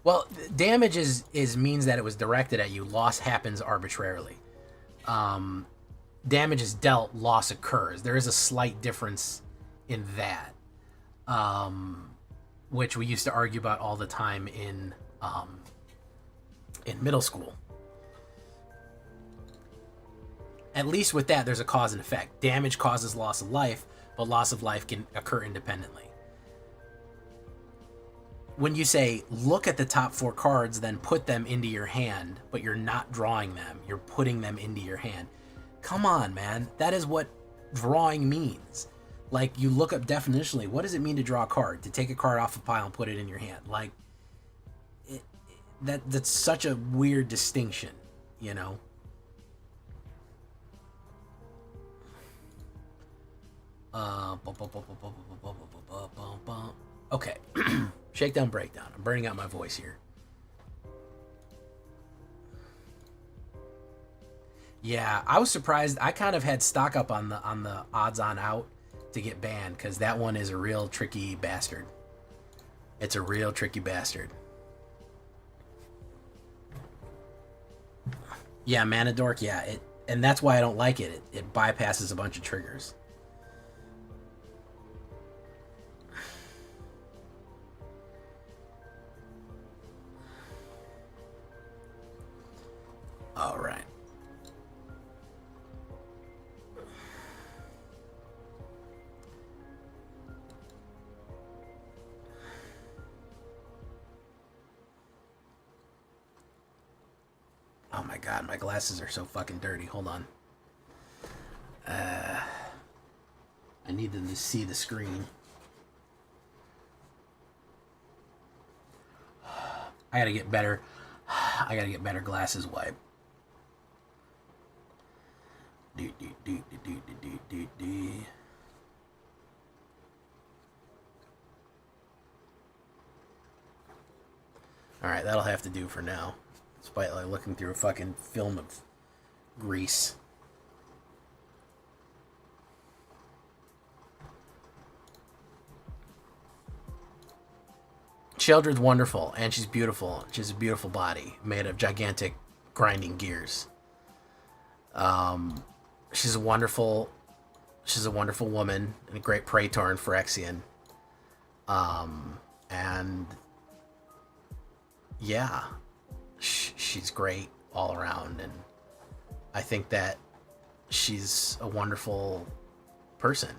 Well, damage is means that it was directed at you. Loss happens arbitrarily. Damage is dealt, loss occurs. There is a slight difference in that, which we used to argue about all the time in middle school. At least with that, there's a cause and effect. Damage causes loss of life, but loss of life can occur independently. When you say, look at the top 4 cards, then put them into your hand, but you're not drawing them, you're putting them into your hand. Come on, man. That is what drawing means. Like, you look up definitionally, what does it mean to draw a card? To take a card off a pile and put it in your hand. Like, that's such a weird distinction, you know? Okay. Shakedown, breakdown. I'm burning out my voice here. Yeah, I was surprised. I kind of had stock up on the odds on out to get banned, because that one is a real tricky bastard. It's a real tricky bastard. Yeah, Mana Dork, yeah, and that's why I don't like it. It bypasses a bunch of triggers. All right. Oh my god, my glasses are so fucking dirty. Hold on. I need them to see the screen. I gotta get better. I gotta get better glasses wipe. Alright, that'll have to do for now. Despite like looking through a fucking film of grease. Sheldred's wonderful, and she's beautiful. She has a beautiful body made of gigantic grinding gears. She's a wonderful woman and a great Praetor in Phyrexian. And yeah, she's great all around, and I think that she's a wonderful person,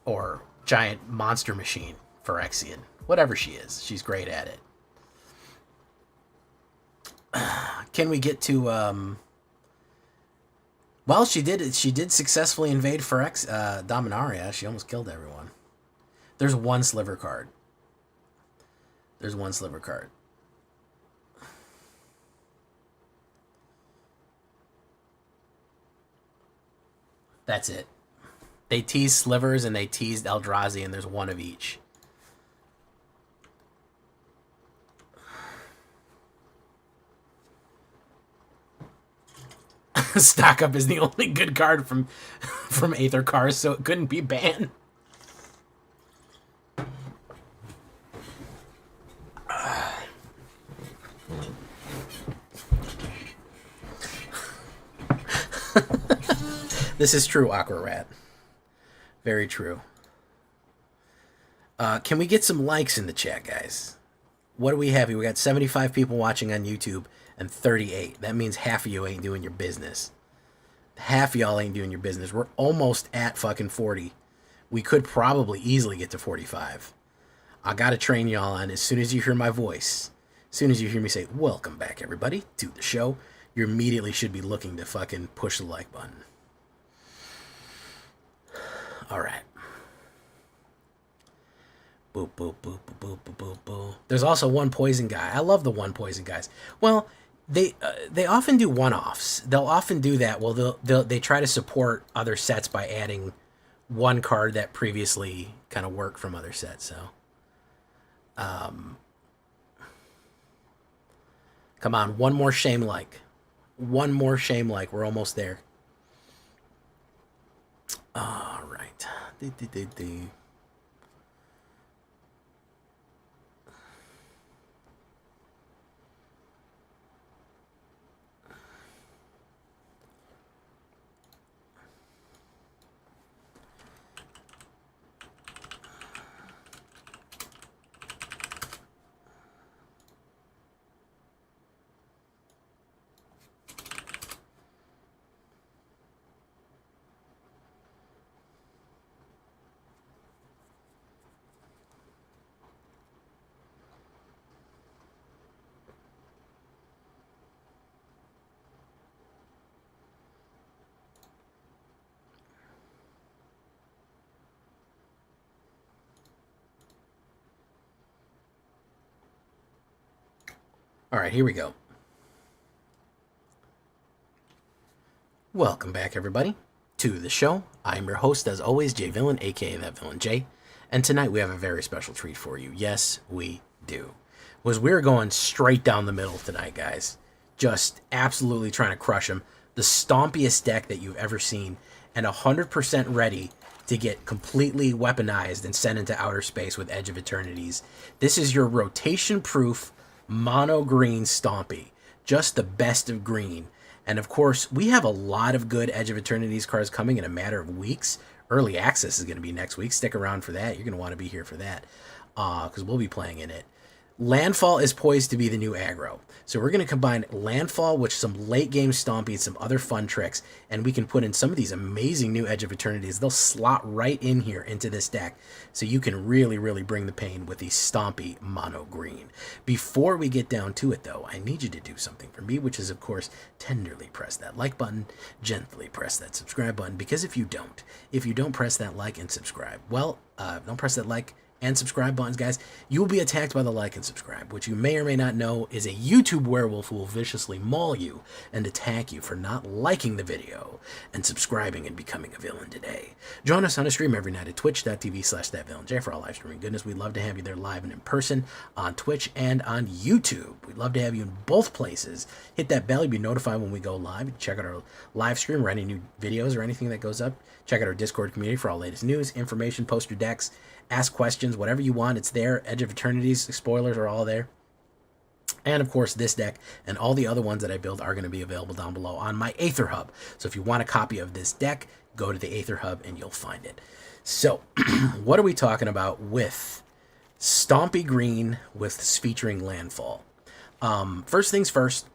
or giant monster machine. Phyrexian, whatever she is, she's great at it. Can we get to well, she did successfully invade Dominaria. She almost killed everyone. There's one sliver card. That's it. They teased slivers and they teased Eldrazi, and there's one of each. Stock Up is the only good card from Aether Cars, so it couldn't be banned. This is true, Aqua Rat. Very true. Can we get some likes in the chat, guys? What do we have here? We got 75 people watching on YouTube and 38. That means half of you ain't doing your business. Half of y'all ain't doing your business. We're almost at fucking 40. We could probably easily get to 45. I gotta train y'all on, as soon as you hear my voice, as soon as you hear me say, welcome back everybody to the show, you immediately should be looking to fucking push the like button. Alright. Boop, boop, boop, boop, boop, boop, boop, boop. There's also one poison guy. I love the one poison guys. Well, they often do one-offs. They'll often do that. Well, they try to support other sets by adding one card that previously kind of worked from other sets. So, come on, one more shame-like. One more shame-like. We're almost there. All right. All right, here we go. Welcome back, everybody, to the show. I'm your host, as always, Jay Villain, aka That Villain Jay. And tonight we have a very special treat for you. Yes, we do. We're going straight down the middle tonight, guys. Just absolutely trying to crush them. The stompiest deck that you've ever seen, and 100% ready to get completely weaponized and sent into outer space with Edge of Eternities. This is your rotation-proof mono green Stompy, just the best of green. And of course, we have a lot of good Edge of Eternities cards coming in a matter of weeks. Early access is going to be next week. Stick around for that. You're going to want to be here for that, because we'll be playing in it. Landfall is poised to be the new aggro. So we're going to combine Landfall with some late game Stompy and some other fun tricks, and we can put in some of these amazing new Edge of Eternities. They'll slot right in here into this deck, so you can really, really bring the pain with the Stompy mono green. Before we get down to it, though, I need you to do something for me, which is, of course, tenderly press that like button, gently press that subscribe button, because if you don't press that like and subscribe, well, don't press that like and subscribe buttons, guys, you will be attacked by the like and subscribe, which you may or may not know is a YouTube werewolf who will viciously maul you and attack you for not liking the video and subscribing and becoming a villain today. Join us on a stream every night at twitch.tv/thatvillainej for all live streaming goodness. We'd love to have you there live and in person on Twitch and on YouTube. We'd love to have you in both places. Hit that bell, you'll be notified when we go live. Check out our live stream or any new videos or anything that goes up. Check out our Discord community for all latest news, information, post your decks, ask questions, whatever you want, it's there. Edge of Eternities spoilers are all there. And of course, this deck and all the other ones that I build are going to be available down below on my AetherHub. So if you want a copy of this deck, go to the AetherHub and you'll find it. So what are we talking about with Stompy Green with featuring Landfall? First things first,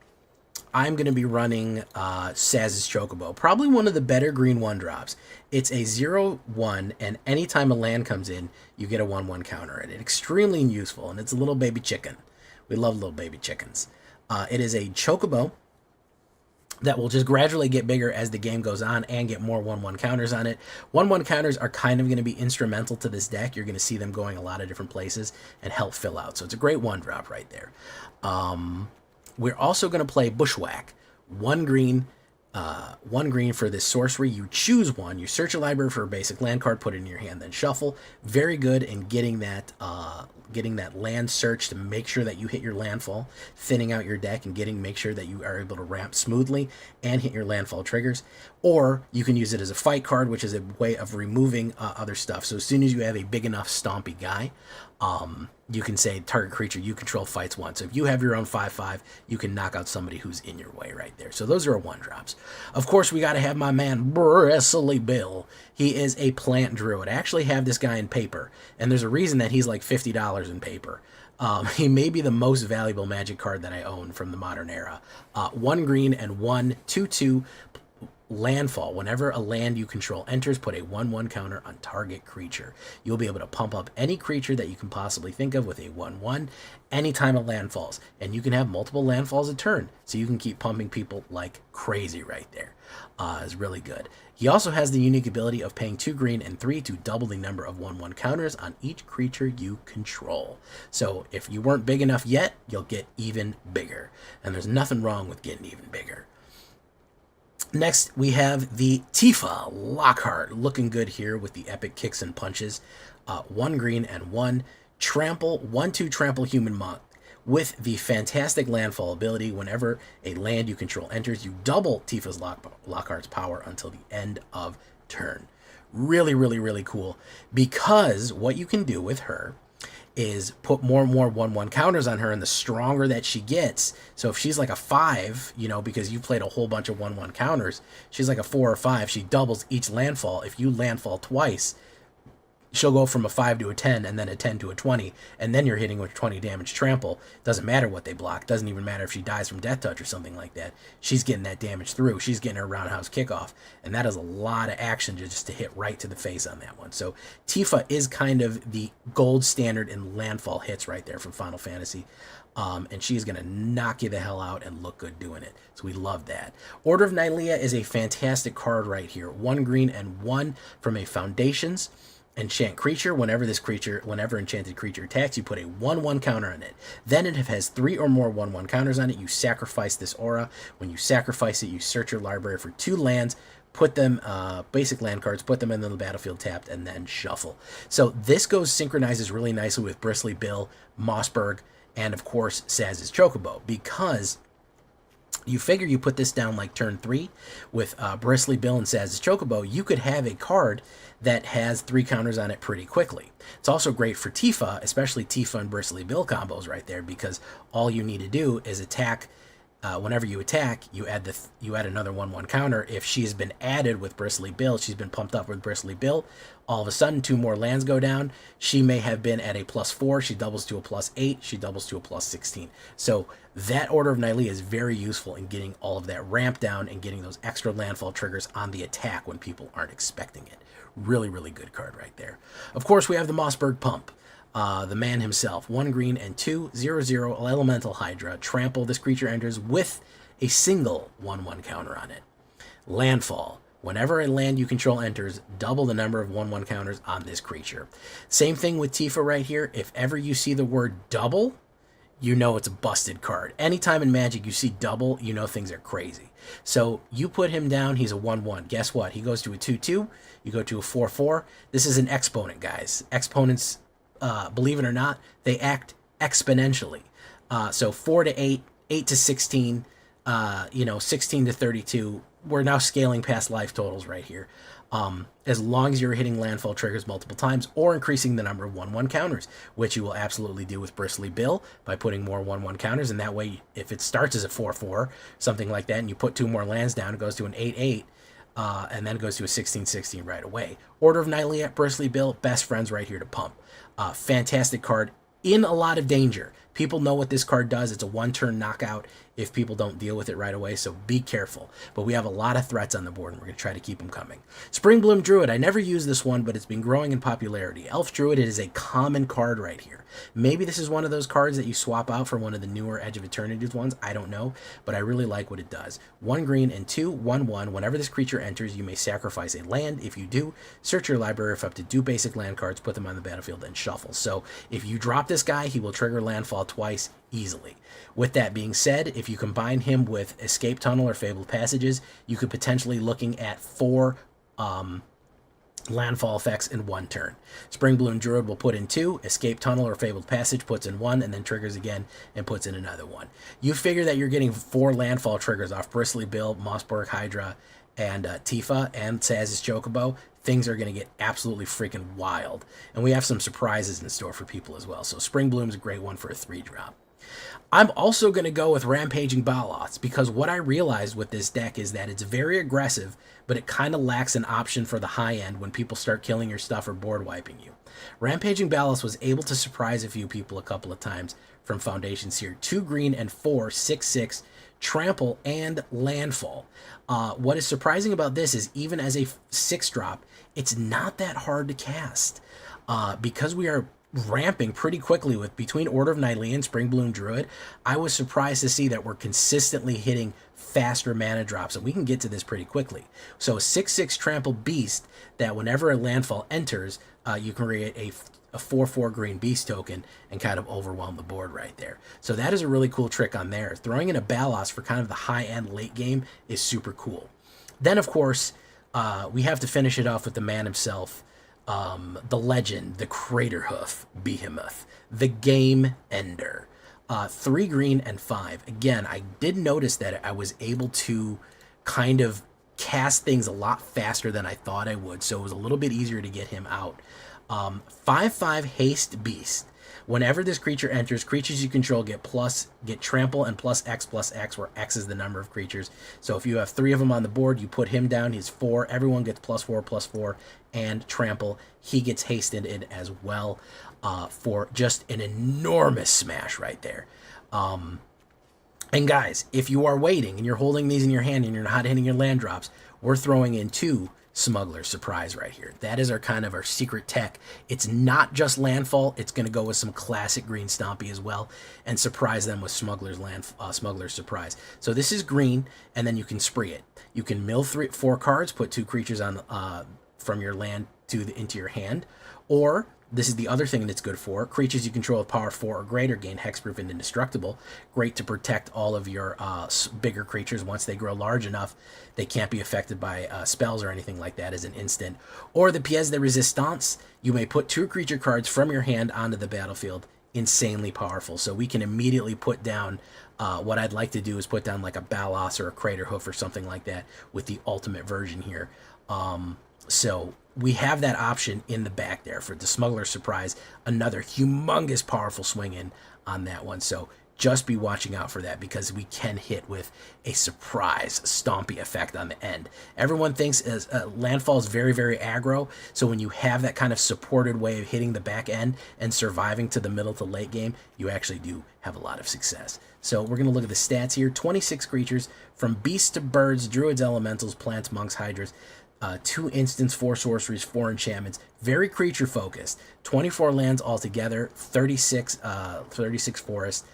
I'm going to be running Saz's Chocobo, probably one of the better green 1-drops. It's a 0/1, and anytime a land comes in, you get a 1/1 counter at it. Extremely useful, and it's a little baby chicken. We love little baby chickens. It is a Chocobo that will just gradually get bigger as the game goes on and get more 1/1 counters on it. 1/1 counters are kind of going to be instrumental to this deck. You're going to see them going a lot of different places and help fill out. So it's a great 1-drop right there. We're also going to play Bushwhack. One green for this sorcery. You choose one. You search a library for a basic land card, put it in your hand, then shuffle. Very good in getting that land search to make sure that you hit your landfall, thinning out your deck and make sure that you are able to ramp smoothly and hit your landfall triggers. Or you can use it as a fight card, which is a way of removing other stuff. So as soon as you have a big enough stompy guy, you can say target creature you control fights one. So if you have your own 5/5, you can knock out somebody who's in your way right there. So those are 1-drops. Of course, we got to have my man Bristly Bill. He is a plant druid. I actually have this guy in paper, and there's a reason that he's like $50 in paper. He may be the most valuable Magic card that I own from the modern era. 1 green and 1 2/2 landfall. Whenever a land you control enters, put a 1/1 counter on target creature. You'll be able to pump up any creature that you can possibly think of with a 1/1 anytime a land falls. And you can have multiple landfalls a turn, so you can keep pumping people like crazy right there. Is really good. He also has the unique ability of paying 2 green and 3 to double the number of 1/1 counters on each creature you control. So if you weren't big enough yet, you'll get even bigger. And there's nothing wrong with getting even bigger. Next, we have the Tifa Lockhart, looking good here with the epic kicks and punches. 1 green and 1 trample, 1/2 trample human monk. With the fantastic landfall ability, whenever a land you control enters, you double Tifa's Lockhart's power until the end of turn. Really, really, really cool, because what you can do with her is put more and more 1/1 counters on her, and the stronger that she gets. So if she's like a 5, you know, because you played a whole bunch of 1/1 counters, she's like a 4 or 5, she doubles each landfall. If you landfall twice, she'll go from a 5 to a 10, and then a 10 to a 20, and then you're hitting with 20 damage trample. Doesn't matter what they block. Doesn't even matter if she dies from death touch or something like that. She's getting that damage through. She's getting her roundhouse kickoff, and that is a lot of action just to hit right to the face on that one. So Tifa is kind of the gold standard in landfall hits right there from Final Fantasy. And she's going to knock you the hell out and look good doing it. So we love that. Order of Nylea is a fantastic card right here. 1 green and 1 from a Foundations. Enchant creature. Whenever enchanted creature attacks, you put a 1/1 counter on it. Then if it has 3 or more 1/1 counters on it, you sacrifice this aura. When you sacrifice it, you search your library for 2 lands, put them, basic land cards, put them into the battlefield tapped, and then shuffle. So this synchronizes really nicely with Bristly Bill, Mossberg, and of course Saz's Chocobo, because you figure you put this down like turn 3 with Bristly Bill and Saz's Chocobo, you could have a card that has 3 counters on it pretty quickly. It's also great for Tifa, especially Tifa and Bristly Bill combos right there, because all you need to do is attack. Whenever you attack, you add another 1/1 counter. If she has been added with Bristly Bill, she's been pumped up with Bristly Bill, all of a sudden 2 more lands go down. She may have been at a +4, she doubles to a +8, she doubles to a +16. So that Order of Nylea is very useful in getting all of that ramp down and getting those extra landfall triggers on the attack when people aren't expecting it. Really, really good card right there. Of course, we have the Mossberg Pump. The man himself. 1 green and 2/0/0 Elemental Hydra. Trample. This creature enters with a single 1/1 counter on it. Landfall. Whenever a land you control enters, double the number of 1/1 counters on this creature. Same thing with Tifa right here. If ever you see the word double, you know it's a busted card. Anytime in Magic you see double, you know things are crazy. So you put him down, he's a 1/1. Guess what? He goes to a 2/2. You go to a 4/4. This is an exponent, guys. Exponents, believe it or not, they act exponentially. So 4 to 8, 8 to 16, 16 to 32. We're now scaling past life totals right here. As long as you're hitting landfall triggers multiple times or increasing the number of 1/1 counters, which you will absolutely do with Bristly Bill by putting more 1/1 counters. And that way, if it starts as a 4/4, something like that, and you put 2 more lands down, it goes to an 8/8. And then it goes to a 16/16 right away. Order of Nylea, Bristly Bill, best friends right here to pump. Fantastic card, in a lot of danger. People know what this card does. It's a 1-turn knockout if people don't deal with it right away, so be careful. But we have a lot of threats on the board, and we're going to try to keep them coming. Springbloom Druid. I never used this one, but it's been growing in popularity. Elf Druid, it is a common card right here. Maybe this is one of those cards that you swap out for one of the newer Edge of Eternity ones. I don't know, but I really like what it does. 1 green and 2/1/1. Whenever this creature enters, you may sacrifice a land. If you do, search your library for up to 2 basic land cards, put them on the battlefield, and shuffle. So if you drop this guy, he will trigger landfall twice easily. With that being said, if you combine him with Escape Tunnel or Fabled Passages, you could potentially looking at 4 landfall effects in 1 turn. Springbloom Druid will put in 2, Escape Tunnel or Fabled Passage puts in 1, and then triggers again and puts in another 1. You figure that you're getting 4 landfall triggers off Bristly Bill, Mossberg Hydra, and Tifa, and Saz's Chocobo. Things are going to get absolutely freaking wild. And we have some surprises in store for people as well. So Springbloom's a great one for a 3-drop. I'm also going to go with Rampaging Baloths, because what I realized with this deck is that it's very aggressive, but it kind of lacks an option for the high end when people start killing your stuff or board wiping you. Rampaging Baloths was able to surprise a few people a couple of times from Foundations here. 2 green and 4, 6/6, trample, and landfall. What is surprising about this is even as a 6-drop, it's not that hard to cast. Because we are ramping pretty quickly with between Order of Nightly and Spring Bloom Druid, I was surprised to see that we're consistently hitting faster mana drops, and we can get to this pretty quickly. So a 6/6 trample beast that whenever a landfall enters, you can create a 4/4 green beast token and kind of overwhelm the board right there. So that is a really cool trick on there. Throwing in a Balos for kind of the high-end late game is super cool. Then, of course, we have to finish it off with the man himself, the legend, the Craterhoof Behemoth, the Game Ender. 3 green and 5. Again, I did notice that I was able to kind of cast things a lot faster than I thought I would, so it was a little bit easier to get him out. 5/5 Haste Beast. Whenever this creature enters, creatures you control get trample and +X, where X is the number of creatures. So if you have 3 of them on the board, you put him down, he's 4. Everyone gets +4/+4 and trample. He gets hasted in as well, for just an enormous smash right there. And guys, if you are waiting and you're holding these in your hand and you're not hitting your land drops, we're throwing in 2 Smuggler's Surprise right here. That is our secret tech. It's not just landfall. It's going to go with some classic green Stompy as well and surprise them with Smuggler's Surprise. So this is green, and then you can spree it. You can mill 4 cards, put 2 creatures on from your land into your hand, or this is the other thing that's good for. Creatures you control with power 4 or greater gain hexproof and indestructible. Great to protect all of your bigger creatures. Once they grow large enough, they can't be affected by spells or anything like that as an instant. Or the Pièce de Resistance. You may put 2 creature cards from your hand onto the battlefield. Insanely powerful. So we can immediately put down, what I'd like to do is put down like a Balos or a Craterhoof or something like that with the ultimate version here. So we have that option in the back there for the Smuggler's Surprise. Another humongous powerful swing in on that one. So just be watching out for that, because we can hit with a surprise stompy effect on the end. Everyone thinks landfall is very, very aggro. So when you have that kind of supported way of hitting the back end and surviving to the middle to late game, you actually do have a lot of success. So we're going to look at the stats here. 26 creatures, from beasts to birds, druids, elementals, plants, monks, hydras. 2 instants, 4 sorceries, 4 enchantments. Very creature focused. 24 lands altogether. 36 forests.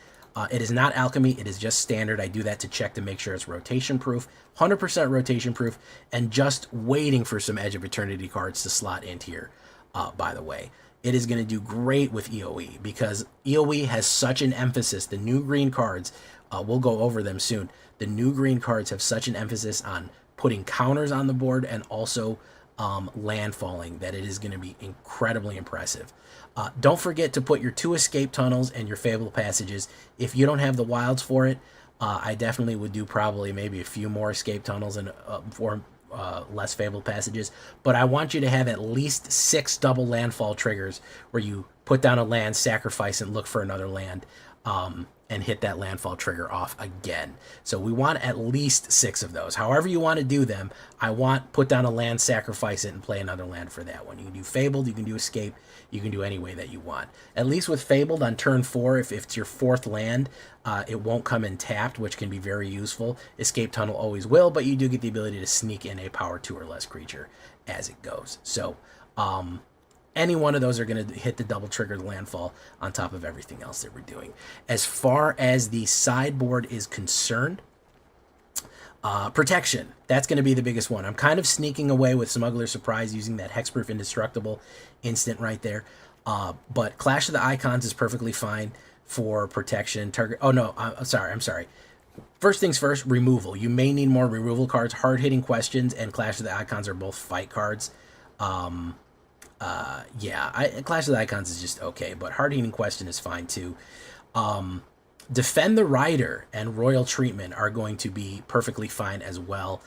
It is not alchemy. It is just standard. I do that to check to make sure it's rotation proof. 100% rotation proof. And just waiting for some Edge of Eternity cards to slot into here, by the way. It is going to do great with EOE, because EOE has such an emphasis. The new green cards, we'll go over them soon. The new green cards have such an emphasis on putting counters on the board and also landfalling that it is going to be incredibly impressive. Don't forget to put your 2 escape tunnels and your Fable Passages. If you don't have the wilds for it, I definitely would do probably maybe a few more escape tunnels and less Fable Passages. But I want you to have at least 6 double landfall triggers where you put down a land, sacrifice, and look for another land. And hit that landfall trigger off again. So we want at least 6 of those. However you want to do them, I want put down a land, sacrifice it, and play another land for that one. You can do Fabled, you can do Escape, you can do any way that you want. At least with Fabled on turn 4, if it's your 4th land, it won't come in tapped, which can be very useful. Escape Tunnel always will, but you do get the ability to sneak in a power 2 or less creature as it goes. So, any one of those are going to hit the double triggered landfall on top of everything else that we're doing. As far as the sideboard is concerned, protection, that's going to be the biggest one. I'm kind of sneaking away with Smuggler's Surprise using that hexproof indestructible instant right there. But Clash of the Icons is perfectly fine for protection. I'm sorry. First things first, removal. You may need more removal cards. Hard-hitting Questions and Clash of the Icons are both fight cards. Clash of the Icons is just okay, but Hard-Hitting Question is fine too. Defend the Rider and Royal Treatment are going to be perfectly fine as well.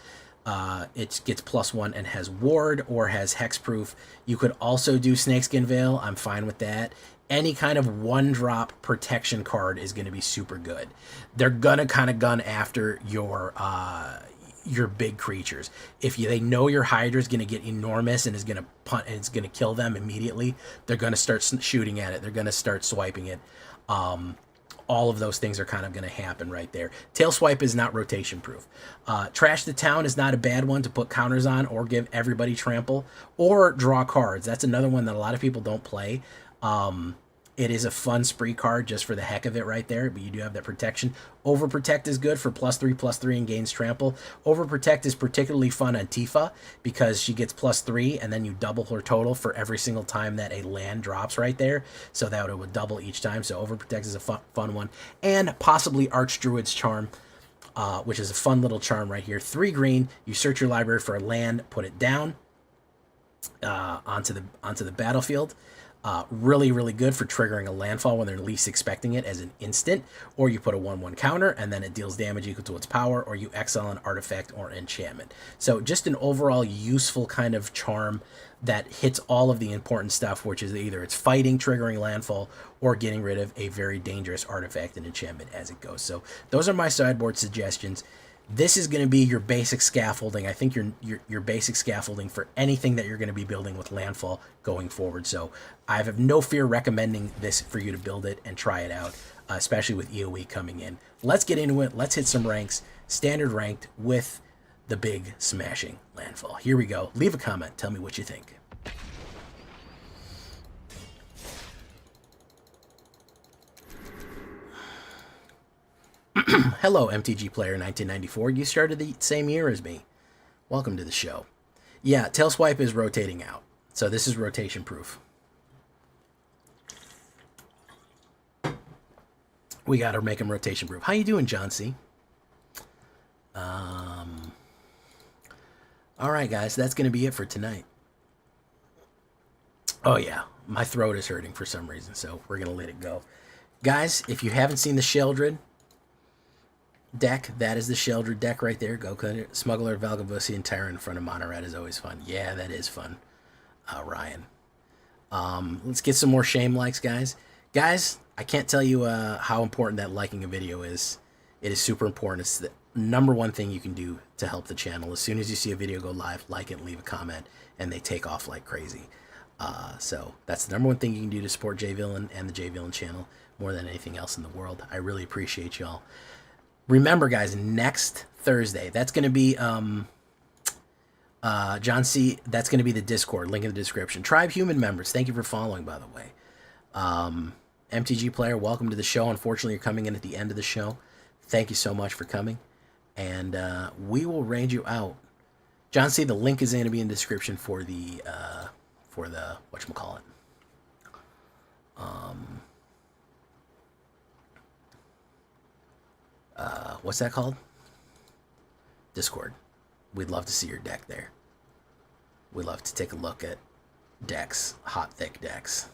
It gets +1 and has Ward or has Hexproof. You could also do Snakeskin Veil. I'm fine with that. Any kind of 1-drop protection card is going to be super good. They're going to kind of gun after your big creatures. If they know your Hydra is going to get enormous and is going to punt and it's going to kill them immediately, they're going to start shooting at it. They're going to start swiping it. all of those things are kind of going to happen right there. Tail Swipe is not rotation proof. Trash the Town is not a bad one to put counters on or give everybody trample or draw cards. That's another one that a lot of people don't play. It is a fun spree card just for the heck of it right there, but you do have that protection. Overprotect is good for +3/+3 and gains trample. Overprotect is particularly fun on Tifa because she gets +3 and then you double her total for every single time that a land drops right there. So that it would double each time. So Overprotect is a fun one. And possibly Archdruid's Charm, which is a fun little charm right here. 3 green, you search your library for a land, put it down onto the battlefield. Really, really good for triggering a landfall when they're least expecting it as an instant, or you put a 1/1 counter and then it deals damage equal to its power, or you exile an artifact or enchantment. So just an overall useful kind of charm that hits all of the important stuff, which is either it's fighting, triggering landfall, or getting rid of a very dangerous artifact and enchantment as it goes. So those are my sideboard suggestions. This is going to be your basic scaffolding. I think your basic scaffolding for anything that you're going to be building with landfall going forward. So I have no fear recommending this for you to build it and try it out, especially with EOE coming in. Let's get into it. Let's hit some ranks, standard ranked with the big smashing landfall. Here we go. Leave a comment. Tell me what you think. Hello, MTG Player 1994. You started the same year as me. Welcome to the show. Yeah, Tail Swipe is rotating out. So this is rotation proof. We got to make him rotation proof. How you doing, John C? All right, guys, that's going to be it for tonight. Oh, yeah, my throat is hurting for some reason, so we're going to let it go. Guys, if you haven't seen the Sheldred deck, that is the Sheldred deck right there. Go Smuggler, Valgavusi, and Tyrant in front of Monorat is always fun. Yeah, that is fun, Ryan. Let's get some more shame likes, guys. Guys, I can't tell you how important that liking a video is. It is super important. It's the #1 thing you can do to help the channel. As soon as you see a video go live, like it and leave a comment, and they take off like crazy. So that's the #1 thing you can do to support JVillain and the JVillain channel more than anything else in the world. I really appreciate y'all. Remember, guys, next Thursday, that's going to be, John C., that's going to be the Discord, link in the description. Tribe Human members, thank you for following, by the way. MTG Player, welcome to the show. Unfortunately, you're coming in at the end of the show. Thank you so much for coming. And we will raid you out. John C., the link is going to be in the description for the whatchamacallit. What's that called? Discord. We'd love to see your deck there. We'd love to take a look at decks, hot, thick decks.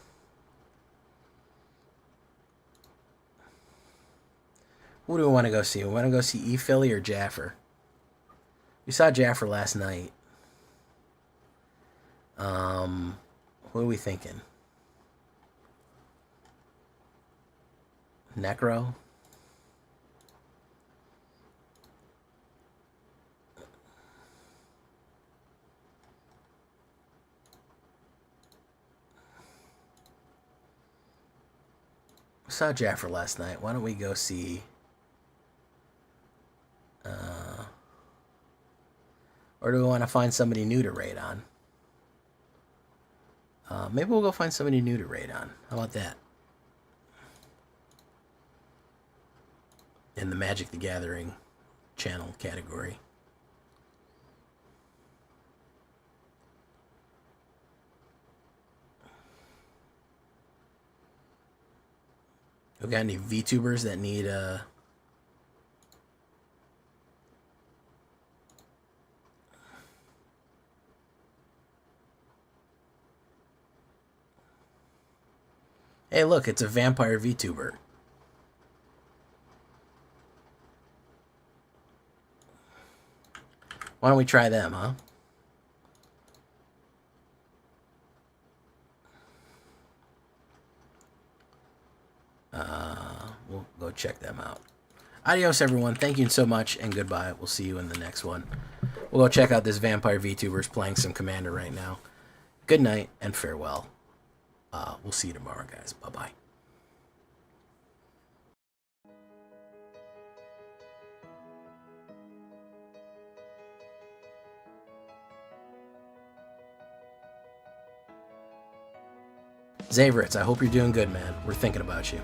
Who do we want to go see? We want to go see E-Philly or Jaffer? We saw Jaffer last night. What are we thinking? Necro? We saw Jaffer last night. Why don't we go see... or do we want to find somebody new to raid on? Maybe we'll go find somebody new to raid on. How about that? In the Magic the Gathering channel category. We got any VTubers that need Hey, look, it's a vampire VTuber. Why don't we try them, huh? We'll go check them out. Adios, everyone. Thank you so much, and goodbye. We'll see you in the next one. We'll go check out this vampire VTuber's playing some Commander right now. Good night, and farewell. We'll see you tomorrow, guys. Bye-bye. Zavritz, I hope you're doing good, man. We're thinking about you.